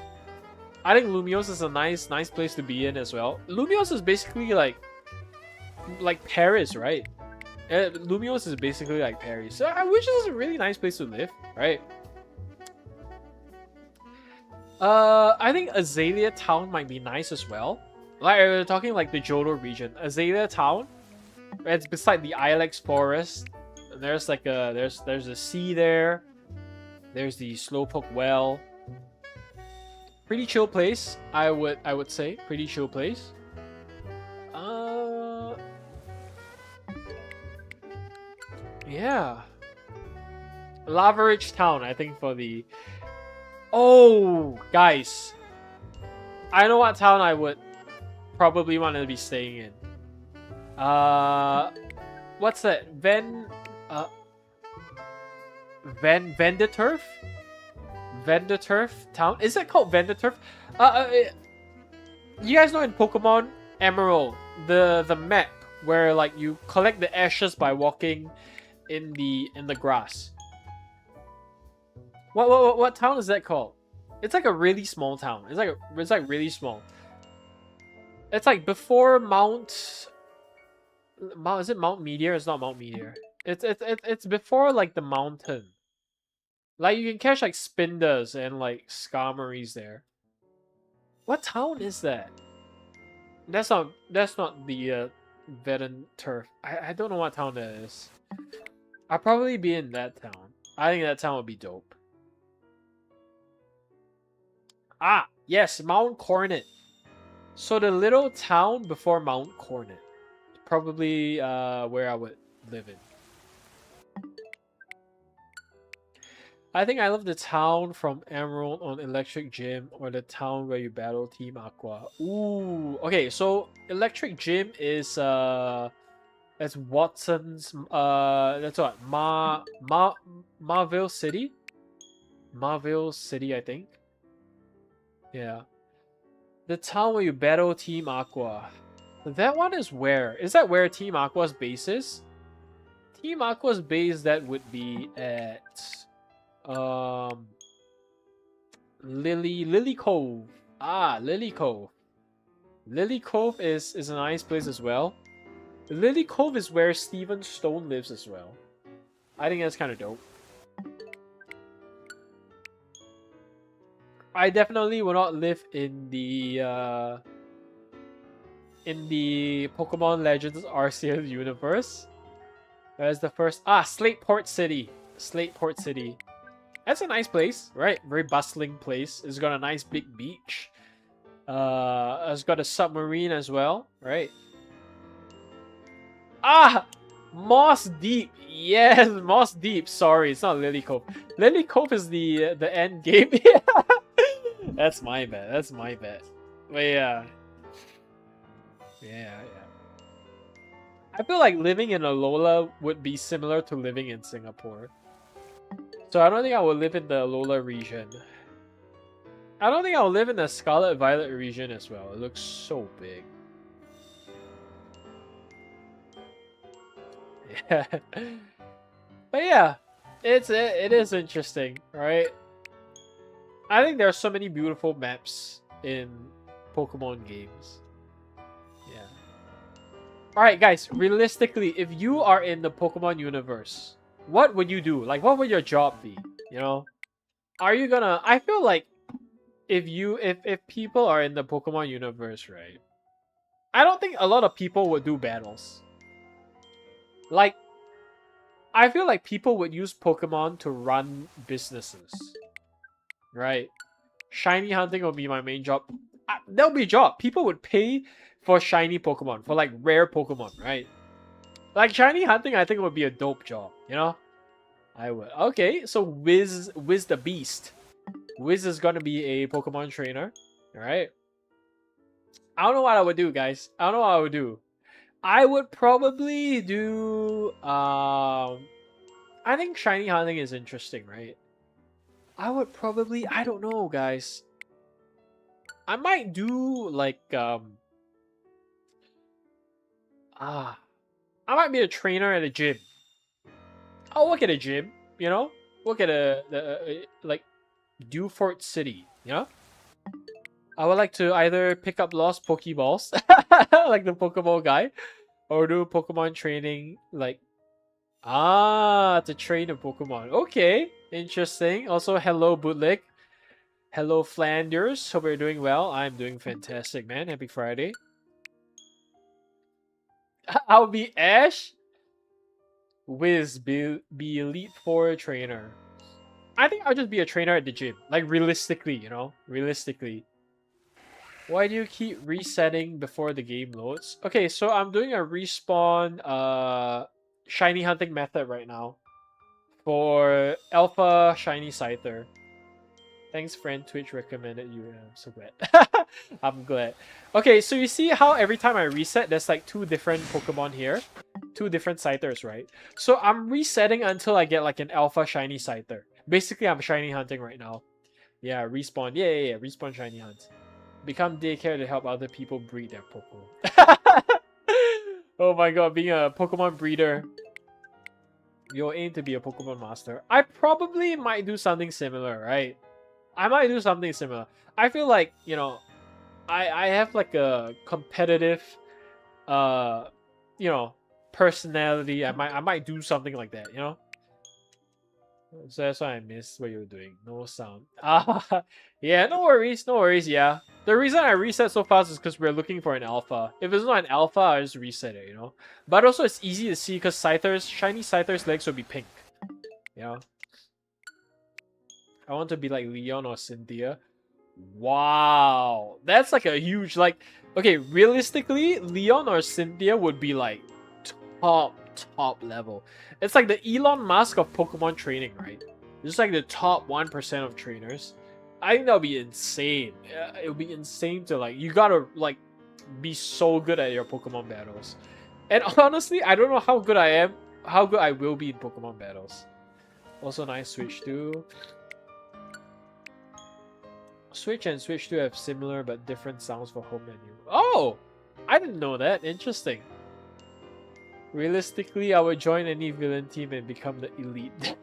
Speaker 1: I think Lumiose is a nice place to be in as well. Lumiose is basically like Paris, right? Lumiose is basically like Paris. So I wish this is a really nice place to live, right? I think Azalea Town might be nice as well. Like we're talking like the Johto region. Azalea Town, it's beside the Ilex Forest. And there's like there's a sea there. There's the Slowpoke Well. Pretty chill place, I would say. Pretty chill place. Yeah. Lava Ridge Town, I think for the... Oh, guys. I know what town I would probably want to be staying in. What's that? Venditurf? Venditurf Town? Is it called Venditurf? You guys know in Pokemon Emerald, the map where like you collect the ashes by walking in the grass. What town is that called? It's like a really small town. It's like really small. It's like before Mount. Is it Mount Meteor? It's not Mount Meteor. It's before like the mountain. Like you can catch like Spinders and like Skarmories there. What town is that? That's not the Venditurf. I don't know what town that is. I'll probably be in that town. I think that town would be dope. Ah, yes, Mount Coronet. So the little town before Mount Coronet. Probably where I would live in. I think I love the town from Emerald on Electric Gym or the town where you battle Team Aqua. Ooh, okay, so Electric Gym is that's Watson's that's what? Marville City? Marville City, I think. Yeah. The town where you battle Team Aqua. That one is where? Is that where Team Aqua's base is? Team Aqua's base that would be at Lily Cove. Ah, Lily Cove. Lily Cove is a nice place as well. Lily Cove is where Steven Stone lives as well. I think that's kind of dope. I definitely will not live in the Pokemon Legends Arceus universe. That's the first. Ah, Slateport City. Slateport City. That's a nice place, right? Very bustling place. It's got a nice big beach. It's got a submarine as well, right? Ah! Moss Deep. Yes, Moss Deep. Sorry, it's not Lily Cove. Lily Cove is the end game. That's my bad. That's my bad. But yeah. Yeah. I feel like living in Alola would be similar to living in Singapore. So I don't think I will live in the Alola region. I don't think I'll live in the Scarlet Violet region as well. It looks so big. Yeah. But yeah, it is interesting, right? I think there are so many beautiful maps in Pokemon games. Yeah. Alright guys, realistically, if you are in the Pokemon universe, what would you do? Like, what would your job be? You know? Are you gonna... I feel like if people are in the Pokemon universe, right? I don't think a lot of people would do battles. Like, I feel like people would use Pokemon to run businesses. Right? Shiny hunting will be my main job. That'll be a job. People would pay for shiny Pokemon, for like rare Pokemon, right? Like shiny hunting, I think would be a dope job, you know? I would. Okay, so Wiz the Beast. Wiz is gonna be a Pokemon trainer, alright? I don't know what I would do, guys. I don't know what I would do. I would probably do... I think shiny hunting is interesting, right? I would probably... I don't know, guys. I might do, like, I might be a trainer at a gym. I'll work at a gym, you know? Work at like, Dewford City, you know? I would like to either pick up lost Pokeballs, like the Pokeball guy, or do Pokemon training, like, to train a Pokemon. Okay, interesting. Also, hello, Bootleg. Hello, Flanders. Hope you're doing well. I'm doing fantastic, man. Happy Friday. I'll be Ash. Wiz, be Elite Four trainer. I think I'll just be a trainer at the gym. Like, realistically, you know? Realistically. Why do you keep resetting before the game loads? Okay, so I'm doing a respawn shiny hunting method right now for Alpha Shiny Scyther. Thanks, friend. Twitch recommended you. I'm so glad. I'm glad. Okay, so you see how every time I reset, there's like two different Pokemon here? Two different Scythers, right? So I'm resetting until I get like an Alpha Shiny Scyther. Basically, I'm shiny hunting right now. Yeah, respawn. Yeah. Respawn shiny hunt. Become daycare to help other people breed their Pokemon. Oh my god, being a Pokemon breeder. You'll aim to be a Pokemon master. I probably might do something similar, right? I might do something similar. I feel like, you know, I have like a competitive, you know, personality. I might do something like that, you know? So that's why I missed what you were doing. No sound. Yeah, no worries, yeah. The reason I reset so fast is because we're looking for an alpha. If it's not an alpha, I just reset it, you know? But also it's easy to see because shiny Scyther's legs will be pink. You know? I want to be like Leon or Cynthia. Wow. That's like a huge, like... Okay, realistically, Leon or Cynthia would be like top level. It's like the Elon Musk of Pokemon training, right? Just like the top 1% of trainers. I think that would be insane. It would be insane to like, you gotta like be so good at your Pokemon battles. And honestly, I don't know how good I am, how good I will be in Pokemon battles. Also nice Switch 2. Switch and Switch 2 have similar but different sounds for home menu. Oh! I didn't know that. Interesting. Realistically, I would join any villain team and become the elite.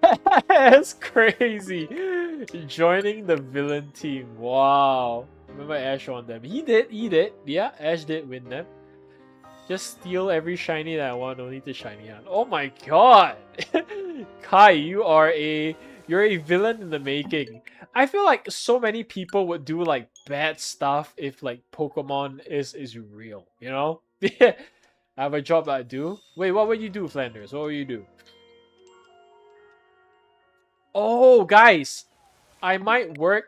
Speaker 1: That's crazy. Joining the villain team. Wow. Remember Ash won them. He did. Yeah, Ash did win them. Just steal every shiny that I want, don't need the shiny hunt. Oh my god! Kai, you're a villain in the making. I feel like so many people would do like bad stuff if like Pokemon is real, you know? I have a job I do. Wait, what would you do, Flanders? What would you do? Oh, guys! I might work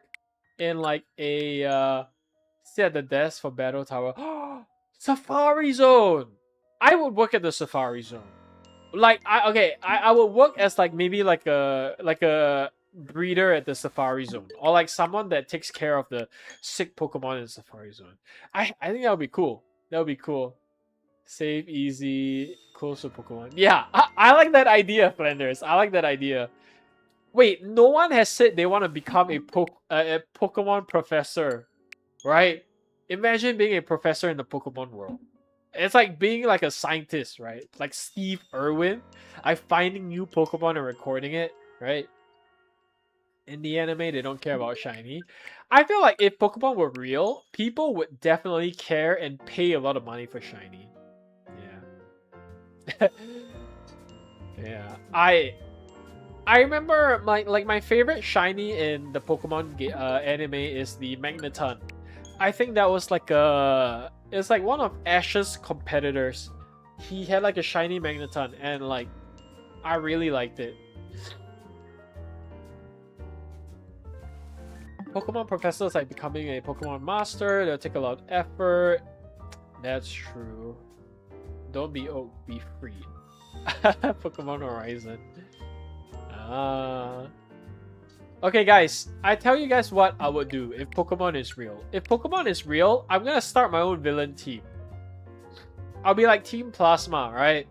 Speaker 1: in like a sit at the desk for Battle Tower. Safari Zone! I would work at the Safari Zone. Like I would work as like maybe like a breeder at the Safari Zone. Or like someone that takes care of the sick Pokemon in the Safari Zone. I think that would be cool. That would be cool. Save easy, close to Pokemon. Yeah, I like that idea, Flanders. I like that idea. Wait, no one has said they want to become a Pokemon professor, right? Imagine being a professor in the Pokemon world. It's like being like a scientist, right? Like Steve Irwin, like finding new Pokemon and recording it, right? In the anime, they don't care about shiny. I feel like if Pokemon were real, people would definitely care and pay a lot of money for shiny. Yeah. Yeah. I remember my favorite shiny in the Pokemon anime is the Magneton. I think that was like it's like one of Ash's competitors. He had like a shiny Magneton and like I really liked it. Pokemon professor is like becoming a Pokemon master. They'll take a lot of effort. That's true. Don't be oak, be free. Pokemon Horizon. Okay, guys. I tell you guys what I would do if Pokemon is real. If Pokemon is real, I'm gonna start my own villain team. I'll be like Team Plasma, right?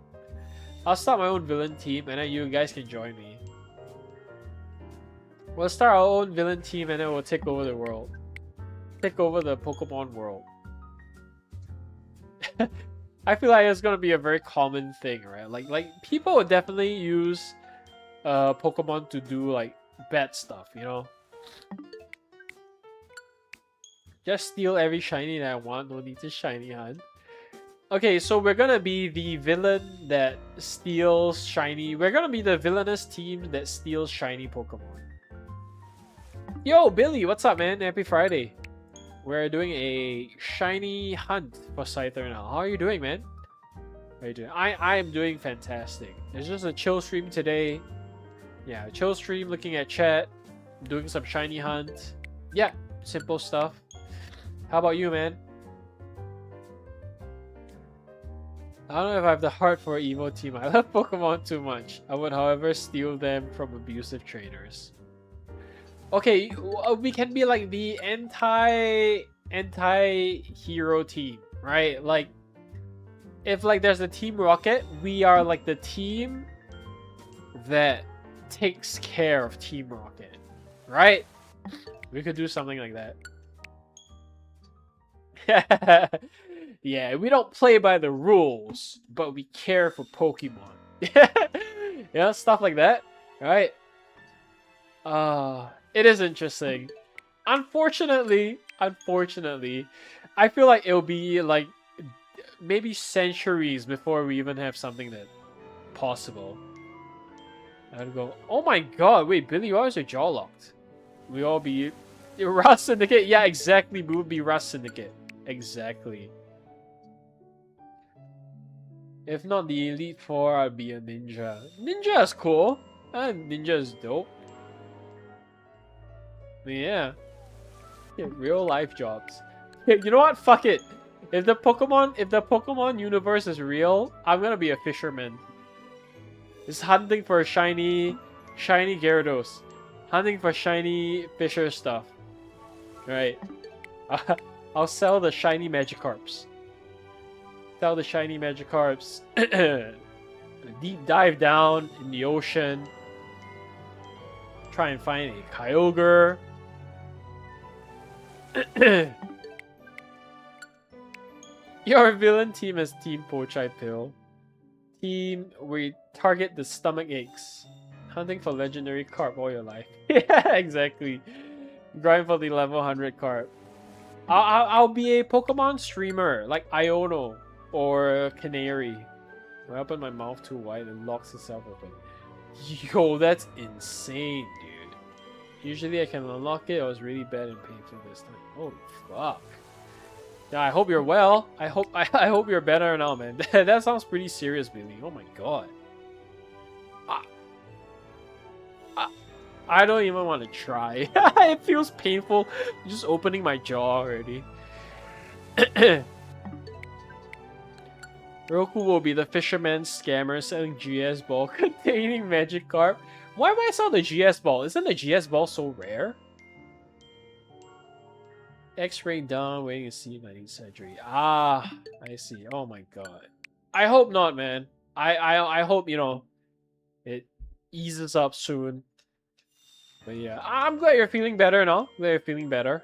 Speaker 1: I'll start my own villain team and then you guys can join me. We'll start our own villain team and then we'll take over the world. Take over the Pokemon world. I feel like it's gonna be a very common thing, right? Like people would definitely use Pokemon to do like bad stuff, you know? Just steal every shiny that I want, no need to shiny hunt. Okay, so we're gonna be the villain that steals shiny. We're gonna be the villainous team that steals shiny Pokemon. Yo, Billy, what's up, man? Happy Friday. We're doing a shiny hunt for Scyther now. How are you doing, man? How are you doing? I am doing fantastic. It's just a chill stream today. Yeah, chill stream, looking at chat, doing some shiny hunt. Yeah, simple stuff. How about you, man? I don't know if I have the heart for an Evo team. I love Pokemon too much. I would, however, steal them from abusive trainers. Okay, we can be like the anti-hero team, right? Like, if like there's a Team Rocket, we are like the team that takes care of Team Rocket, right? We could do something like that. Yeah, we don't play by the rules, but we care for Pokemon. Yeah, stuff like that, right? It is interesting. Unfortunately, I feel like it'll be like maybe centuries before we even have something that possible. I'd go, oh my god, wait, Billy, why is your jaw locked? We all be Rust Syndicate? Yeah, exactly, we would be Rust Syndicate. Exactly. If not the Elite Four, I'd be a ninja. Ninja is cool. Ninja is dope. Yeah. Real life jobs. You know what? Fuck it. If the Pokemon universe is real, I'm gonna be a fisherman. Just hunting for shiny Gyarados. Hunting for shiny Fisher stuff. Right. I'll sell the shiny Magikarps. Sell the shiny Magikarps. Deep dive down in the ocean. Try and find a Kyogre. Your villain team is Team Pochai Pill. team, we target the stomach aches. Hunting for legendary carp all your life. Yeah, exactly. Grind for the level 100 carp. I'll be a Pokemon streamer like Iono or Canary. I open my mouth too wide and locks itself open. Yo, that's insane, dude. Usually I can unlock it. I was really bad and painful this time. Holy fuck. Yeah, I hope you're well. I hope you're better now, man. That sounds pretty serious, Billy. Oh my god. I don't even want to try. It feels painful just opening my jaw already. Roku will be the fisherman scammer selling GS ball containing Magikarp. Why would I sell the GS ball? Isn't the GS ball so rare? X-ray done, waiting to see my surgery. Ah, I see. Oh my god. I hope not, man. I hope, you know, it eases up soon. But yeah, I'm glad you're feeling better now. Glad you're feeling better.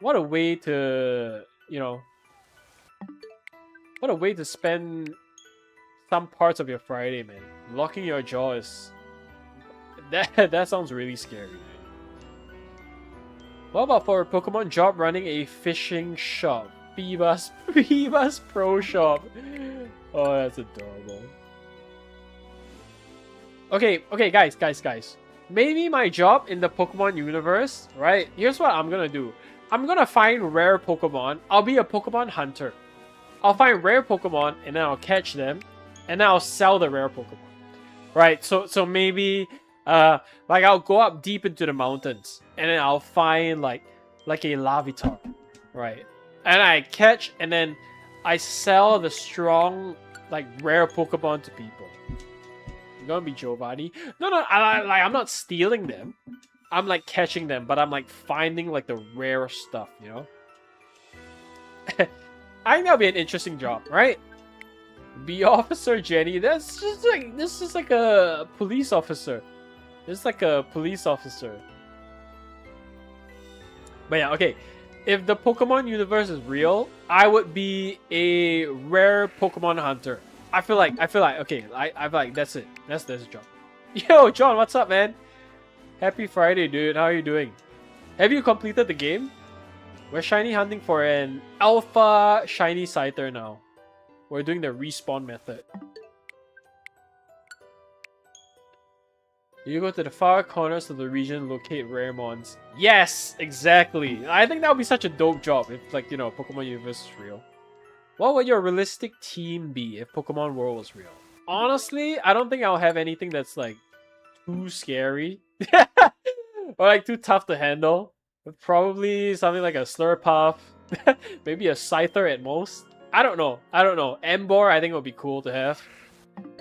Speaker 1: What a way to, you know, what a way to spend some parts of your Friday, man. Locking your jaw is... That sounds really scary, man. What about for a Pokemon job running a fishing shop? Phoebus Pro Shop. Oh, that's adorable. Okay, guys. Maybe my job in the Pokemon universe, right? Here's what I'm gonna do. I'm gonna find rare Pokemon. I'll be a Pokemon hunter. I'll find rare Pokemon and then I'll catch them and then I'll sell the rare Pokemon. Right? So maybe like I'll go up deep into the mountains and then I'll find like a Larvitar. Right? And I catch and then I sell the strong like rare Pokemon to people. Gonna be Giovanni. No, I'm not stealing them. I'm like catching them, but I'm like finding like the rare stuff, you know? I think that'll be an interesting job, right? Be Officer Jenny. This is like a police officer. This is like a police officer. But yeah, okay. If the Pokemon universe is real, I would be a rare Pokemon hunter. I feel like okay, I feel like that's it. That's this job. Yo, John, what's up, man? Happy Friday, dude. How are you doing? Have you completed the game? We're shiny hunting for an alpha shiny Scyther now. We're doing the respawn method. You go to the far corners of the region, locate rare mons. Yes, exactly. I think that would be such a dope job if, like, you know, Pokemon Universe is real. What would your realistic team be if Pokemon World was real? Honestly, I don't think I'll have anything that's like too scary or like too tough to handle. But probably something like a Slurpuff, maybe a Scyther at most. I don't know. Emboar, I think would be cool to have.